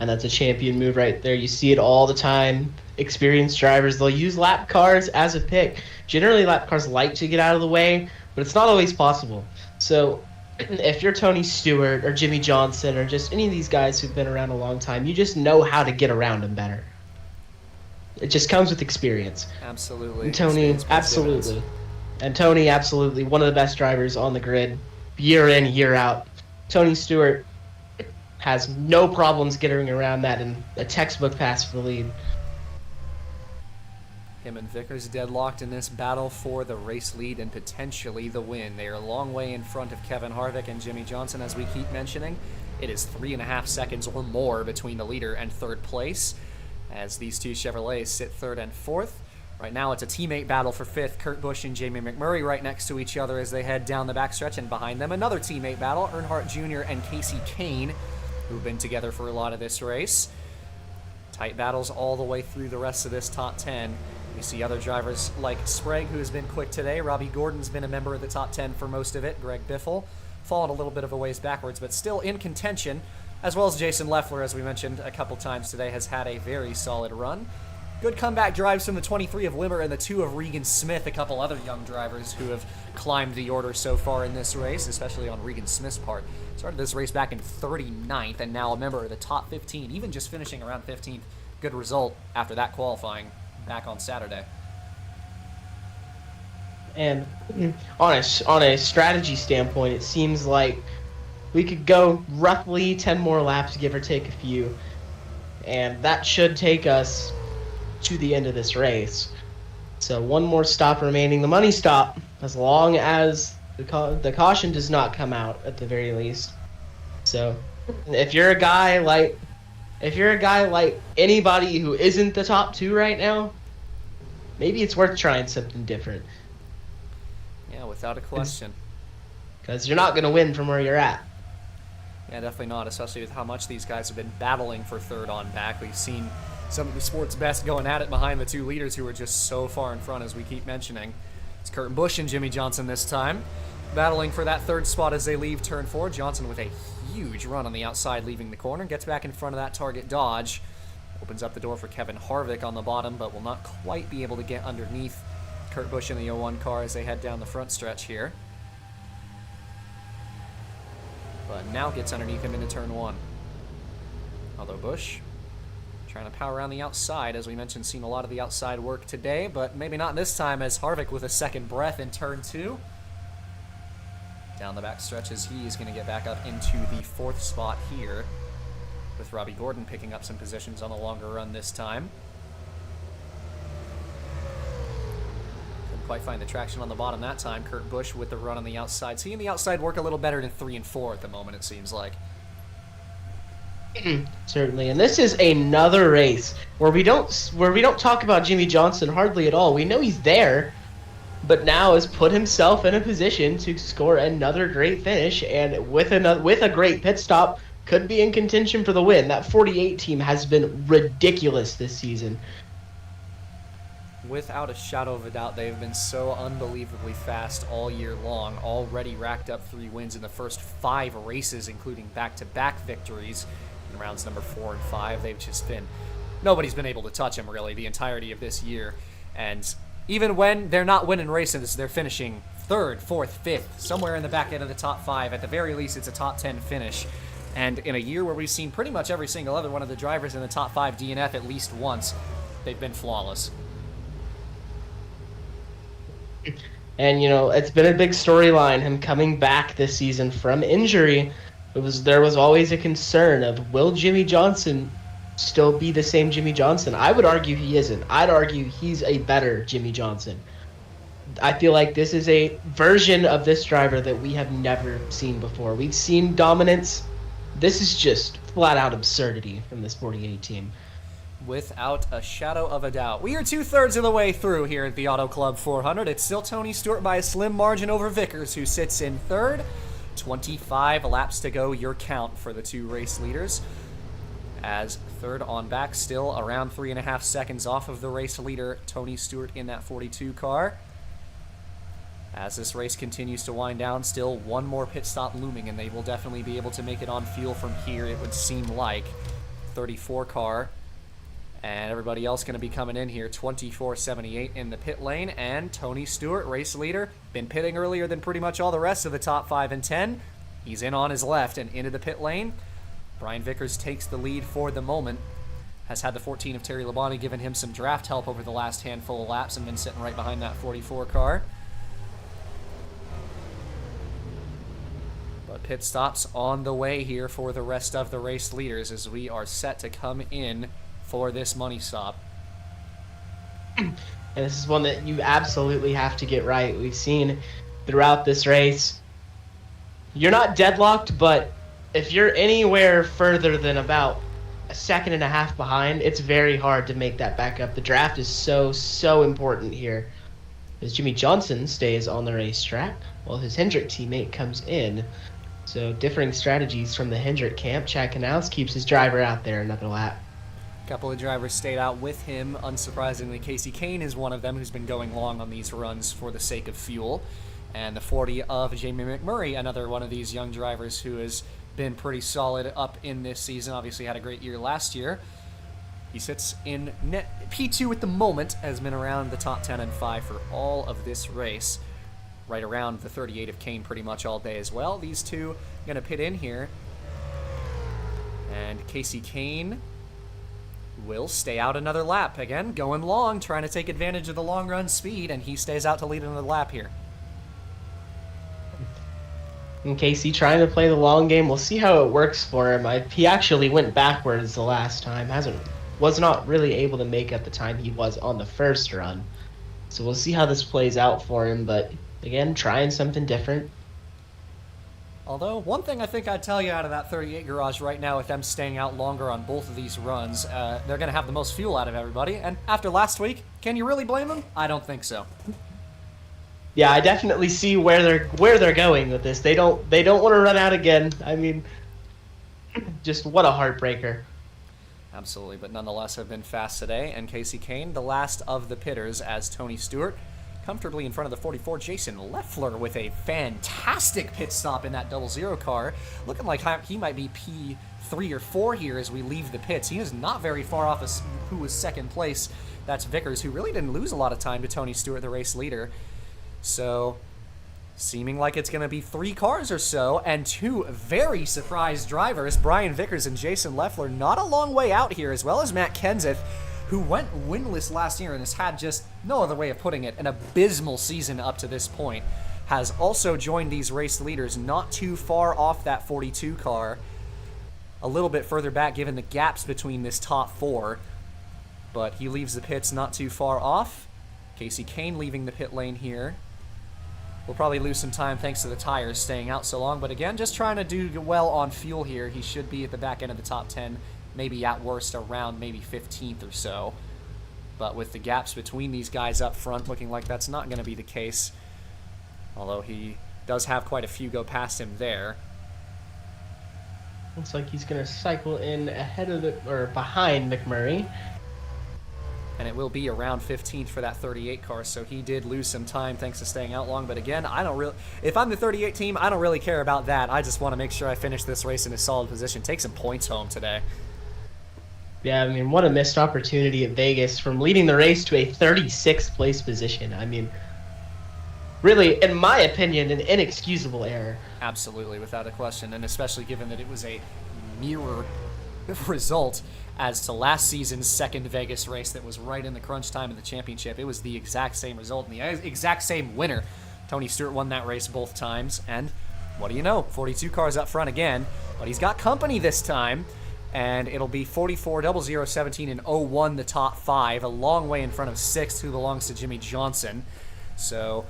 And that's a champion move right there. You see it all the time. Experienced drivers, they'll use lap cars as a pick. Generally, lap cars like to get out of the way, but it's not always possible. So if you're Tony Stewart or Jimmy Johnson or just any of these guys who've been around a long time, you just know how to get around them better. It just comes with experience. Absolutely. And Tony, absolutely. And Tony, absolutely, one of the best drivers on the grid, year in, year out. Tony Stewart has no problems getting around that in a textbook pass for the lead. Him and Vickers deadlocked in this battle for the race lead and potentially the win. They are a long way in front of Kevin Harvick and Jimmy Johnson, as we keep mentioning. It is 3.5 seconds or more between the leader and 3rd place, as these two Chevrolets sit 3rd and 4th. Right now it's a teammate battle for 5th. Kurt Busch and Jamie McMurray right next to each other as they head down the backstretch, and behind them another teammate battle, Earnhardt Jr. and Casey Kane, who've been together for a lot of this race. Tight battles all the way through the rest of this top 10. We see other drivers like Sprague, who has been quick today. Robbie Gordon's been a member of the top 10 for most of it. Greg Biffle fallen a little bit of a ways backwards, but still in contention, as well as Jason Leffler, as we mentioned a couple times today, has had a very solid run. Good comeback drives from the 23 of Wimmer and the 2 of Regan Smith, a couple other young drivers who have climbed the order so far in this race, especially on Regan Smith's part. Started this race back in 39th and now a member of the top 15, even just finishing around 15th. Good result after that qualifying back on Saturday. And on a strategy standpoint, it seems like we could go roughly 10 more laps, give or take a few, and that should take us to the end of this race. So one more stop remaining, the money stop, as long as the caution does not come out at the very least. So if you're a guy like anybody who isn't the top 2 right now, maybe it's worth trying something different. Yeah, without a question. Because you're not going to win from where you're at. Yeah, definitely not, especially with how much these guys have been battling for 3rd on back. We've seen some of the sport's best going at it behind the 2 leaders who are just so far in front, as we keep mentioning. It's Kurt Busch and Jimmy Johnson this time, battling for that 3rd spot as they leave turn 4. Johnson with a huge run on the outside leaving the corner, gets back in front of that target Dodge. Opens up the door for Kevin Harvick on the bottom, but will not quite be able to get underneath Kurt Busch in the 01 car as they head down the front stretch here. But now gets underneath him into turn 1. Although Busch trying to power around the outside, as we mentioned, seen a lot of the outside work today, but maybe not this time, as Harvick with a second breath in turn 2. Down the back stretch as he is going to get back up into the 4th spot here, with Robbie Gordon picking up some positions on the longer run this time. Couldn't quite find the traction on the bottom that time. Kurt Busch with the run on the outside. Seeing the outside work a little better than 3 and 4 at the moment, it seems like. Certainly, and this is another race where we don't talk about Jimmy Johnson hardly at all. We know he's there, but now has put himself in a position to score another great finish, and with a great pit stop, could be in contention for the win. That 48 team has been ridiculous this season. Without a shadow of a doubt, they've been so unbelievably fast all year long, already racked up 3 wins in the first 5 races, including back-to-back victories in rounds number 4 and 5. They've just been... Nobody's been able to touch them, really, the entirety of this year. And even when they're not winning races, they're finishing 3rd, 4th, 5th, somewhere in the back end of the top 5. At the very least, it's a top 10 finish. And in a year where we've seen pretty much every single other one of the drivers in the top 5 DNF at least once, they've been flawless. And, it's been a big storyline, him coming back this season from injury. There was always a concern of, will Jimmy Johnson still be the same Jimmy Johnson? I would argue he isn't. I'd argue he's a better Jimmy Johnson. I feel like this is a version of this driver that we have never seen before. We've seen dominance. This is just flat-out absurdity from this 48 team. Without a shadow of a doubt. We are 2/3 of the way through here at the Auto Club 400. It's still Tony Stewart by a slim margin over Vickers, who sits in 3rd. 25 laps to go, your count for the 2 race leaders. As 3rd on back, still around 3.5 seconds off of the race leader, Tony Stewart, in that 42 car. As this race continues to wind down, still one more pit stop looming, and they will definitely be able to make it on fuel from here, it would seem like. 34 car. And everybody else going to be coming in here, 24.78 in the pit lane. And Tony Stewart, race leader, been pitting earlier than pretty much all the rest of the top 5 and 10. He's in on his left and into the pit lane. Brian Vickers takes the lead for the moment. Has had the 14 of Terry Labonte giving him some draft help over the last handful of laps and been sitting right behind that 44 car. But pit stops on the way here for the rest of the race leaders as we are set to come in for this money stop. And this is one that you absolutely have to get right. We've seen throughout this race, you're not deadlocked, but if you're anywhere further than about a 1.5 seconds behind, it's very hard to make that back up. The draft is so important here, as Jimmy Johnson stays on the racetrack while his Hendrick teammate comes in. So differing strategies from the Hendrick camp. Chad Canals keeps his driver out there another lap. Couple of drivers stayed out with him. Unsurprisingly, Casey Kane is one of them who's been going long on these runs for the sake of fuel. And the 40 of Jamie McMurray, another one of these young drivers who has been pretty solid up in this season. Obviously had a great year last year. He sits in net P2 at the moment, has been around the top 10 and 5 for all of this race. Right around the 38 of Kane pretty much all day as well. These two going to pit in here. And Casey Kane will stay out another lap. Again, going long, trying to take advantage of the long run speed, and he stays out to lead another lap here. And Casey trying to play the long game. We'll see how it works for him. He actually went backwards the last time. Was not really able to make up the time he was on the first run. So we'll see how this plays out for him. But again, trying something different. Although, one thing I think I'd tell you out of that 38 garage right now, with them staying out longer on both of these runs, they're going to have the most fuel out of everybody. And after last week, can you really blame them? I don't think so. Yeah, I definitely see where they're going with this. They don't want to run out again. I mean, just what a heartbreaker. Absolutely, but nonetheless have been fast today. And Casey Kane, the last of the pitters, as Tony Stewart comfortably in front of the 44. Jason Leffler with a fantastic pit stop in that 00 car. Looking like he might be P3 or 4 here as we leave the pits. He is not very far off of who was second place. That's Vickers, who really didn't lose a lot of time to Tony Stewart, the race leader. So, seeming like it's going to be 3 cars or so, and 2 very surprised drivers, Brian Vickers and Jason Leffler, not a long way out here, as well as Matt Kenseth, who went winless last year and has had, just no other way of putting it, an abysmal season up to this point, has also joined these race leaders not too far off that 42 car, a little bit further back given the gaps between this top 4, but he leaves the pits not too far off. Casey Kane leaving the pit lane here. We'll probably lose some time thanks to the tires staying out so long, but again, just trying to do well on fuel here. He should be at the back end of the top 10, maybe at worst around maybe 15th or so. But with the gaps between these guys up front, looking like that's not going to be the case. Although he does have quite a few go past him there. Looks like he's going to cycle in behind McMurray. and it will be around 15th for that 38 car, so he did lose some time thanks to staying out long. But again, if I'm the 38 team, I don't really care about that. I just want to make sure I finish this race in a solid position, take some points home today. Yeah, I mean, what a missed opportunity at Vegas from leading the race to a 36th place position. I mean, really, in my opinion, an inexcusable error. Absolutely, without a question, and especially given that it was a mirror result as to last season's second Vegas race that was right in the crunch time of the championship. It was the exact same result and the exact same winner. Tony Stewart won that race both times, and what do you know? 42 cars up front again, but he's got company this time, and it'll be 44, 00, 17, and 01, the top 5, a long way in front of 6th, who belongs to Jimmy Johnson. So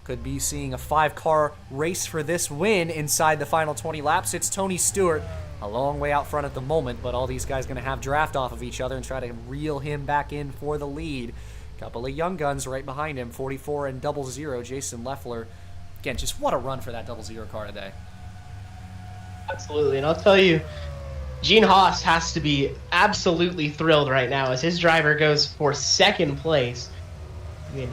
could be seeing a 5-car race for this win inside the final 20 laps. It's Tony Stewart a long way out front at the moment, but all these guys going to have draft off of each other and try to reel him back in for the lead. Couple of young guns right behind him, 44 and 00, Jason Leffler. Again, just what a run for that 00 car today. Absolutely, and I'll tell you, Gene Haas has to be absolutely thrilled right now as his driver goes for second place. I mean,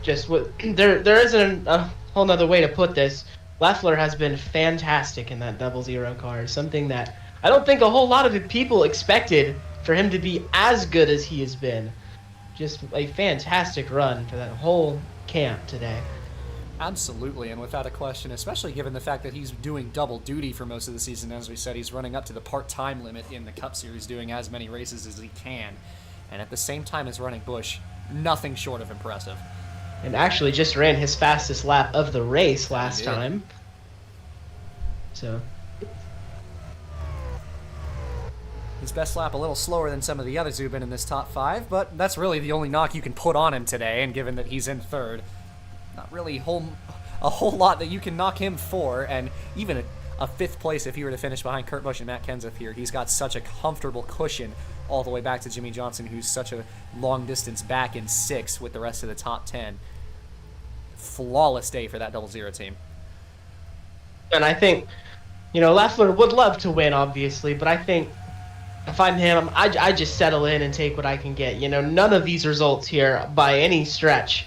just what there isn't a whole nother way to put this. Leffler has been fantastic in that 00 car, something that I don't think a whole lot of people expected for him to be as good as he has been. Just a fantastic run for that whole camp today. Absolutely, and without a question, especially given the fact that he's doing double duty for most of the season. As we said, he's running up to the part-time limit in the Cup Series, doing as many races as he can, and at the same time as running Busch, nothing short of impressive. And actually just ran his fastest lap of the race last time. So his best lap a little slower than some of the others who've been in this top 5, but that's really the only knock you can put on him today, and given that he's in 3rd, not really a whole lot that you can knock him for, and even a 5th place if he were to finish behind Kurt Busch and Matt Kenseth here. He's got such a comfortable cushion all the way back to Jimmy Johnson, who's such a long distance back in 6th with the rest of the top 10. Flawless day for that 00 team. And I think, Leffler would love to win, obviously, but I think if I'm him, I just settle in and take what I can get. None of these results here, by any stretch,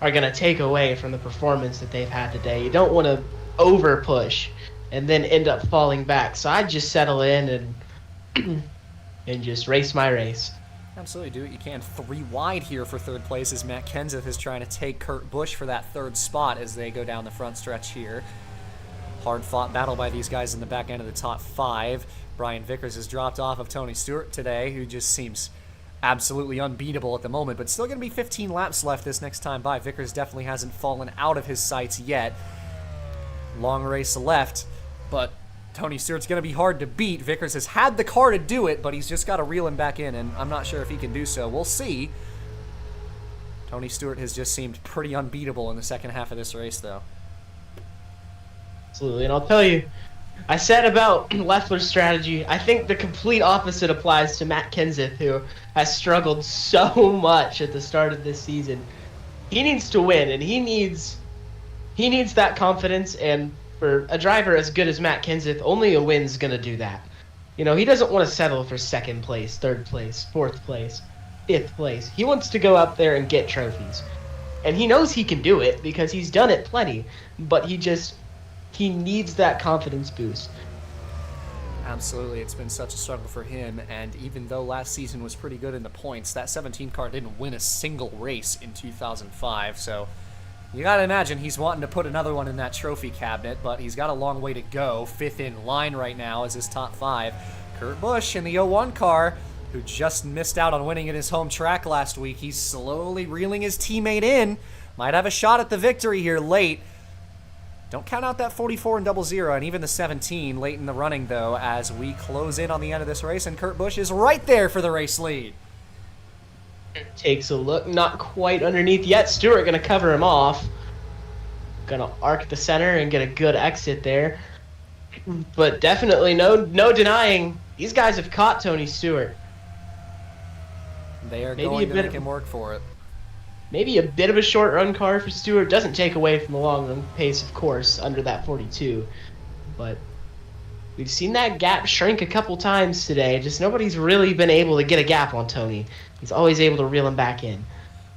are going to take away from the performance that they've had today. You don't want to over-push and then end up falling back. So I'd just settle in and just race my race. Absolutely, do what you can. 3 wide here for 3rd place as Matt Kenseth is trying to take Kurt Busch for that 3rd spot as they go down the front stretch here. Hard-fought battle by these guys in the back end of the top 5. Brian Vickers has dropped off of Tony Stewart today, who just seems absolutely unbeatable at the moment, but still going to be 15 laps left this next time by. Vickers definitely hasn't fallen out of his sights yet. Long race left, but Tony Stewart's going to be hard to beat. Vickers has had the car to do it, but he's just got to reel him back in, and I'm not sure if he can do so. We'll see. Tony Stewart has just seemed pretty unbeatable in the second half of this race, though. Absolutely, and I'll tell you, I said about Leffler's strategy, I think the complete opposite applies to Matt Kenseth, who has struggled so much at the start of this season. He needs to win, and he needs that confidence, and for a driver as good as Matt Kenseth, only a win's going to do that. He doesn't want to settle for 2nd place, 3rd place, 4th place, 5th place. He wants to go up there and get trophies. And he knows he can do it because he's done it plenty, but he needs that confidence boost. Absolutely, it's been such a struggle for him, and even though last season was pretty good in the points, that 17 car didn't win a single race in 2005, so you gotta imagine he's wanting to put another one in that trophy cabinet, but he's got a long way to go. 5th in line right now is his top 5. Kurt Busch in the 01 car, who just missed out on winning at his home track last week. He's slowly reeling his teammate in. Might have a shot at the victory here late. Don't count out that 44 and 00 and even the 17 late in the running, though, as we close in on the end of this race, and Kurt Busch is right there for the race lead. Takes a look, not quite underneath yet. Stewart going to cover him off. Going to arc the center and get a good exit there. But definitely no denying, these guys have caught Tony Stewart. They are going to make him work for it. Maybe a bit of a short run car for Stewart. Doesn't take away from the long run pace, of course, under that 42. But We've seen that gap shrink a couple times today. Just nobody's really been able to get a gap on Tony. He's always able to reel him back in.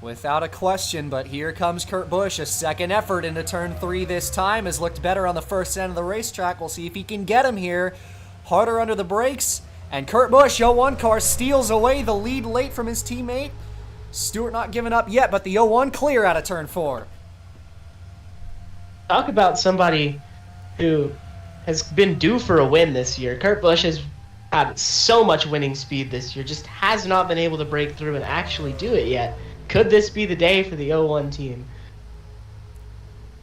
Without a question, but here comes Kurt Busch. A second effort into turn 3 this time. Has looked better on the first end of the racetrack. We'll see if he can get him here. Harder under the brakes. And Kurt Busch, 0-1 car, steals away the lead late from his teammate. Stewart not giving up yet, but the 0-1 clear out of turn 4. Talk about somebody who has been due for a win this year. Kurt Busch has had so much winning speed this year, just has not been able to break through and actually do it yet. Could this be the day for the 0-1 team?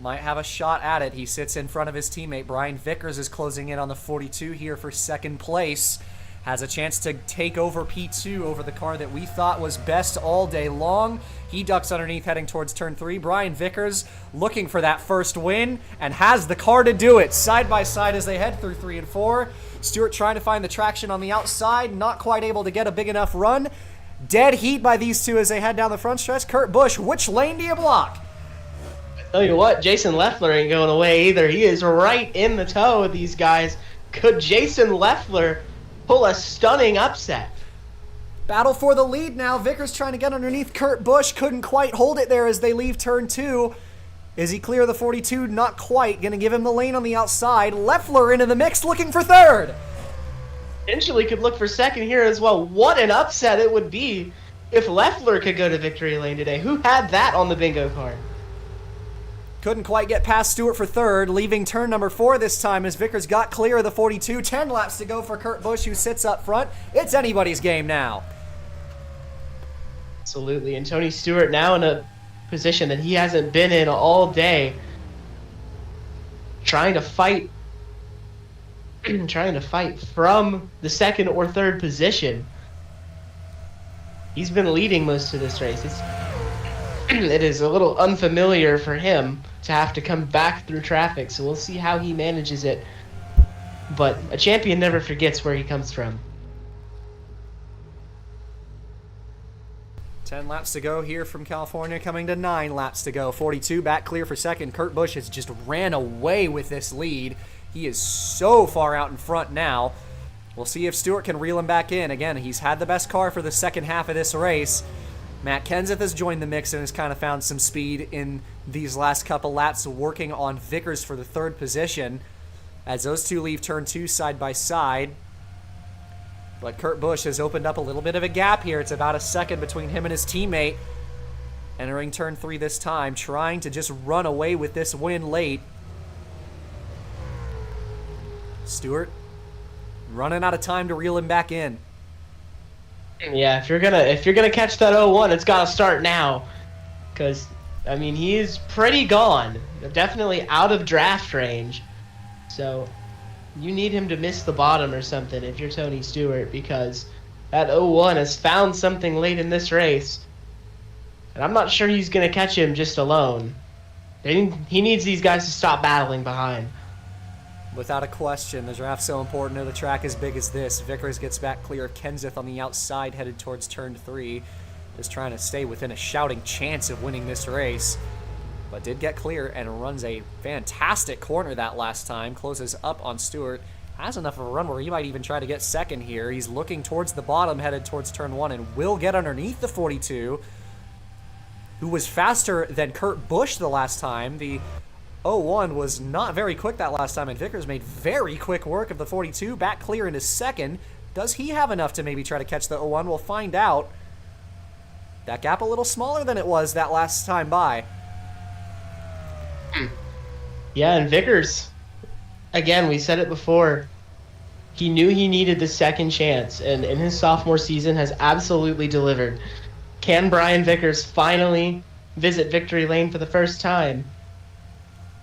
Might have a shot at it. He sits in front of his teammate. Brian Vickers is closing in on the 42 here for second place. Has a chance to take over P2 over the car that we thought was best all day long. He ducks underneath heading towards turn 3. Brian Vickers looking for that first win and has the car to do it. Side by side as they head through 3 and 4. Stewart trying to find the traction on the outside. Not quite able to get a big enough run. Dead heat by these two as they head down the front stretch. Kurt Busch, which lane do you block? Tell you what, Jason Leffler ain't going away either. He is right in the toe of these guys. Could Jason Leffler pull a stunning upset? Battle for the lead now. Vickers trying to get underneath Kurt Busch. Couldn't quite hold it there as they leave turn 2. Is he clear of the 42? Not quite. Going to give him the lane on the outside. Leffler into the mix looking for third. Potentially could look for second here as well. What an upset it would be if Leffler could go to victory lane today. Who had that on the bingo card? Couldn't quite get past Stewart for third, leaving turn number 4 this time as Vickers got clear of the 42. 10 laps to go for Kurt Busch, who sits up front. It's anybody's game now. Absolutely, and Tony Stewart now in a position that he hasn't been in all day, trying to fight from the second or third position. He's been leading most of this race. It is a little unfamiliar for him to have to come back through traffic, so we'll see how he manages it. But a champion never forgets where he comes from. 10 laps to go here from California, coming to 9 laps to go. 42 back clear for second. Kurt Busch has just ran away with this lead. He is so far out in front now. We'll see if Stewart can reel him back in. Again, he's had the best car for the second half of this race. Matt Kenseth has joined the mix and has kind of found some speed in these last couple laps, working on Vickers for the third position as those two leave turn 2 side by side. But Kurt Busch has opened up a little bit of a gap here. It's about a second between him and his teammate. Entering turn 3 this time, trying to just run away with this win late. Stewart running out of time to reel him back in. Yeah, if you're gonna catch that 0-1, it's gotta start now, because I mean he's pretty gone, definitely out of draft range. So you need him to miss the bottom or something if you're Tony Stewart, because that 0-1 has found something late in this race, and I'm not sure he's gonna catch him just alone. He needs these guys to stop battling behind. Without a question, the draft's so important to the track as big as this. Vickers gets back clear of Kenseth on the outside, headed towards turn 3. Just trying to stay within a shouting chance of winning this race. But did get clear and runs a fantastic corner that last time. Closes up on Stewart. Has enough of a run where he might even try to get second here. He's looking towards the bottom, headed towards turn 1, and will get underneath the 42, who was faster than Kurt Busch the last time. The 0-1 was not very quick that last time, and Vickers made very quick work of the 42. Back clear into second. Does he have enough to maybe try to catch the 0-1? We'll find out. That gap a little smaller than it was that last time by. Yeah, and Vickers, again, we said it before, he knew he needed the second chance, and in his sophomore season has absolutely delivered. Can Brian Vickers finally visit victory lane for the first time?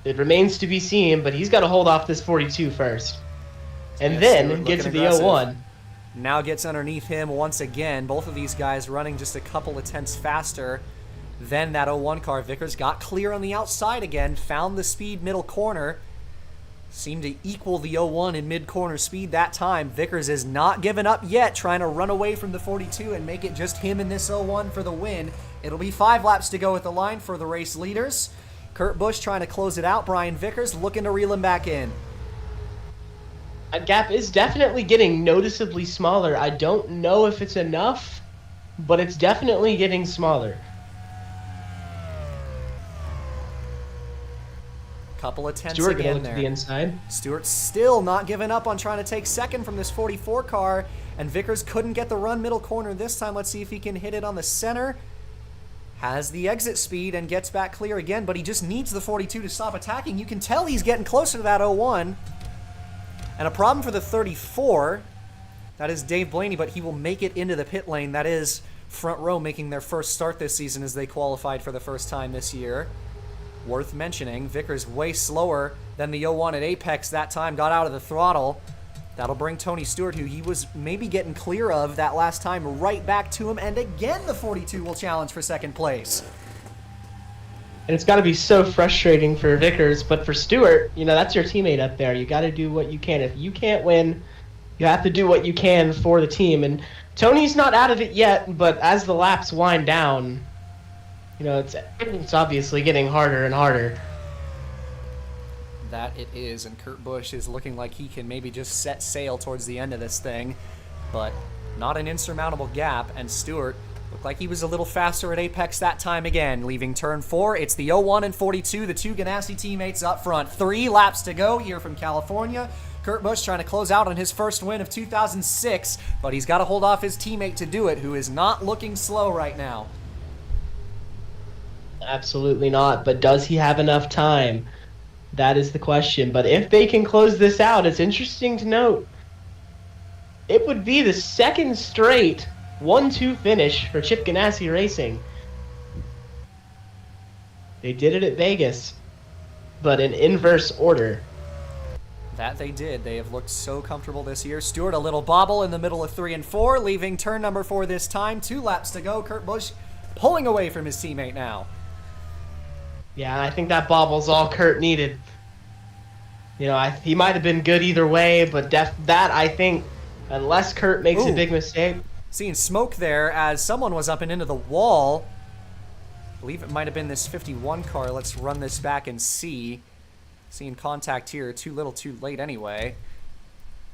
It remains to be seen, but he's got to hold off this 42 first. And then get to the 0-1. Now gets underneath him once again. Both of these guys running just a couple of tenths faster than that 0-1 car. Vickers got clear on the outside again, found the speed middle corner. Seemed to equal the 0-1 in mid-corner speed that time. Vickers is not giving up yet, trying to run away from the 42 and make it just him in this 0-1 for the win. It'll be 5 laps to go at the line for the race leaders. Kurt Busch trying to close it out. Brian Vickers looking to reel him back in. That gap is definitely getting noticeably smaller. I don't know if it's enough, but it's definitely getting smaller. Couple of tenths Stewart gonna again look to there. the inside. Stewart still not giving up on trying to take second from this 44 car, and Vickers couldn't get the run middle corner this time. Let's see if he can hit it on the center. Has the exit speed and gets back clear again, but he just needs the 42 to stop attacking. You can tell he's getting closer to that 01. And a problem for the 34. That is Dave Blaney, but he will make it into the pit lane. That is Front Row making their first start this season as they qualified for the first time this year. Worth mentioning, Vickers way slower than the 01 at Apex that time, got out of the throttle. That'll bring Tony Stewart, who he was maybe getting clear of that last time, right back to him. And again, the 42 will challenge for second place. And it's got to be so frustrating for Vickers, but for Stewart, that's your teammate up there. You got to do what you can. If you can't win, you have to do what you can for the team. And Tony's not out of it yet, but as the laps wind down, it's obviously getting harder and harder. That it is, and Kurt Busch is looking like he can maybe just set sail towards the end of this thing, but not an insurmountable gap, and Stewart looked like he was a little faster at Apex that time again, leaving turn 4. It's the 01 and 42, the two Ganassi teammates up front. 3 laps to go here from California. Kurt Busch trying to close out on his first win of 2006, but he's got to hold off his teammate to do it, who is not looking slow right now. Absolutely not, but does he have enough time? That is the question. But if they can close this out, it's interesting to note, it would be the second straight 1-2 finish for Chip Ganassi Racing. They did it at Vegas, but in inverse order. That they did. They have looked so comfortable this year. Stewart, a little bobble in the middle of 3 and 4, leaving turn number 4 this time. 2 laps to go. Kurt Busch pulling away from his teammate now. Yeah, I think that bobble's all Kurt needed. He might have been good either way, but that, I think, unless Kurt makes a big mistake. Seeing smoke there as someone was up and into the wall. I believe it might have been this 51 car. Let's run this back and see. Seeing contact here. Too little, too late anyway.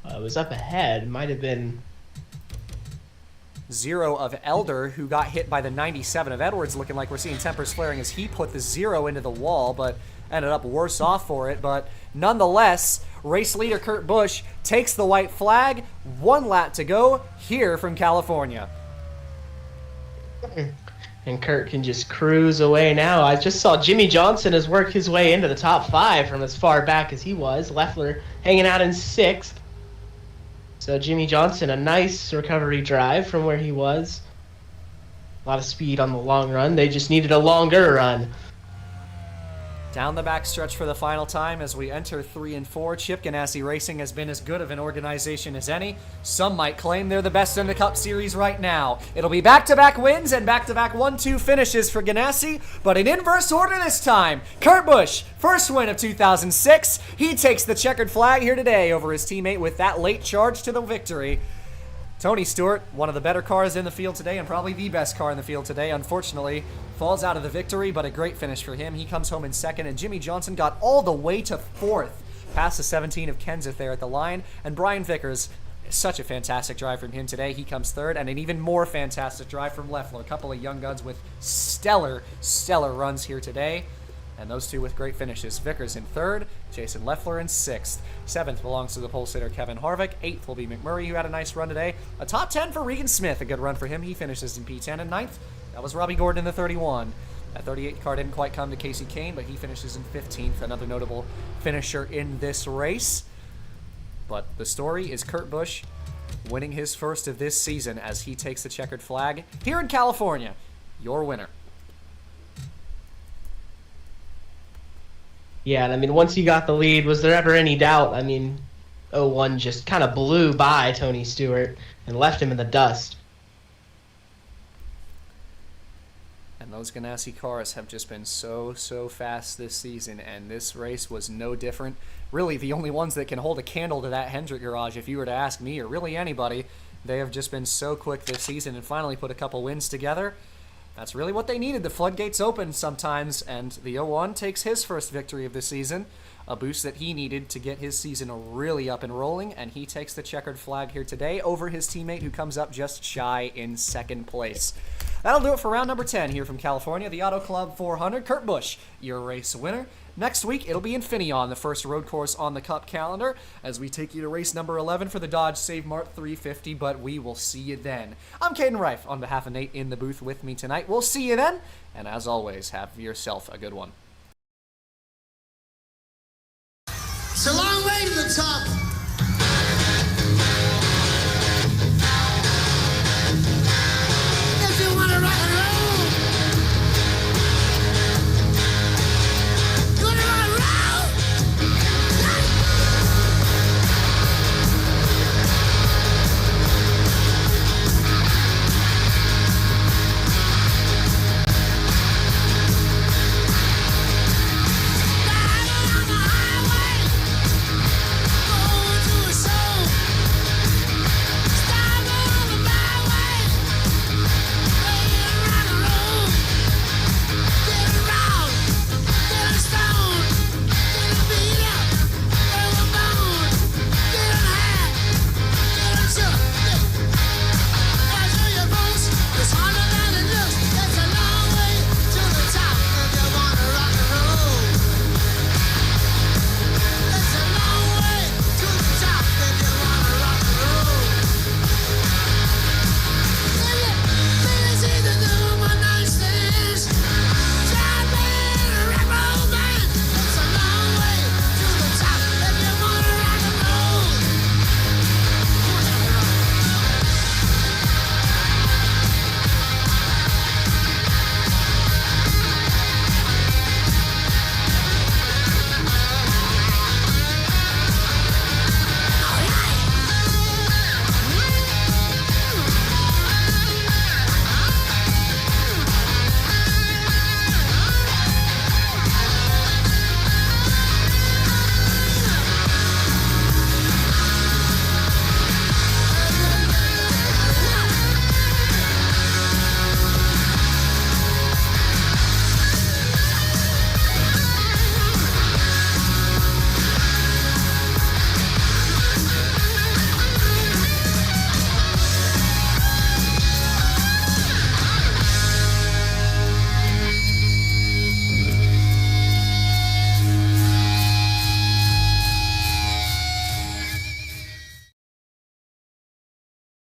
It was up ahead. Might have been 0 of Elder, who got hit by the 97 of Edwards, looking like we're seeing tempers flaring as he put the 0 into the wall, but ended up worse off for it. But nonetheless, race leader Kurt Busch takes the white flag. 1 lap to go here from California. And Kurt can just cruise away now. I just saw Jimmy Johnson has worked his way into the top 5 from as far back as he was. Leffler hanging out in 6th. So Jimmy Johnson, a nice recovery drive from where he was. A lot of speed on the long run. They just needed a longer run. Down the backstretch for the final time as we enter 3 and 4. Chip Ganassi Racing has been as good of an organization as any. Some might claim they're the best in the Cup Series right now. It'll be back-to-back wins and back-to-back 1-2 finishes for Ganassi, but in inverse order this time. Kurt Busch, first win of 2006. He takes the checkered flag here today over his teammate with that late charge to the victory. Tony Stewart, one of the better cars in the field today and probably the best car in the field today, unfortunately, falls out of the victory, but a great finish for him. He comes home in 2nd, and Jimmy Johnson got all the way to 4th, past the 17 of Kenseth there at the line. And Brian Vickers, such a fantastic drive from him today. He comes 3rd, and an even more fantastic drive from Leffler. A couple of young guns with stellar runs here today. And those two with great finishes. Vickers in 3rd, Jason Leffler in 6th. 7th belongs to the pole sitter Kevin Harvick. 8th will be McMurray, who had a nice run today. A top 10 for Regan Smith, a good run for him. He finishes in P10. And 9th, that was Robbie Gordon in the 31. That 38 car didn't quite come to Casey Kane, but he finishes in 15th. Another notable finisher in this race. But the story is Kurt Busch winning his first of this season as he takes the checkered flag here in California. Your winner. Yeah, and once he got the lead, was there ever any doubt? 01 just kind of blew by Tony Stewart and left him in the dust. And those Ganassi cars have just been so fast this season, and this race was no different. Really, the only ones that can hold a candle to that Hendrick garage, if you were to ask me, or really anybody, they have just been so quick this season and finally put a couple wins together. That's really what they needed. The floodgates open sometimes, and the 01 takes his first victory of the season. a boost that he needed to get his season really up and rolling, and he takes the checkered flag here today over his teammate who comes up just shy in second place. That'll do it for round number 10 here from California, the Auto Club 400. Kurt Busch, your race winner. Next week, it'll be Infineon, the first road course on the Cup calendar, as we take you to race number 11 for the Dodge Save Mart 350, but we will see you then. I'm Caden Reif, on behalf of Nate in the booth with me tonight. We'll see you then, and as always, have yourself a good one. It's a long way to the top.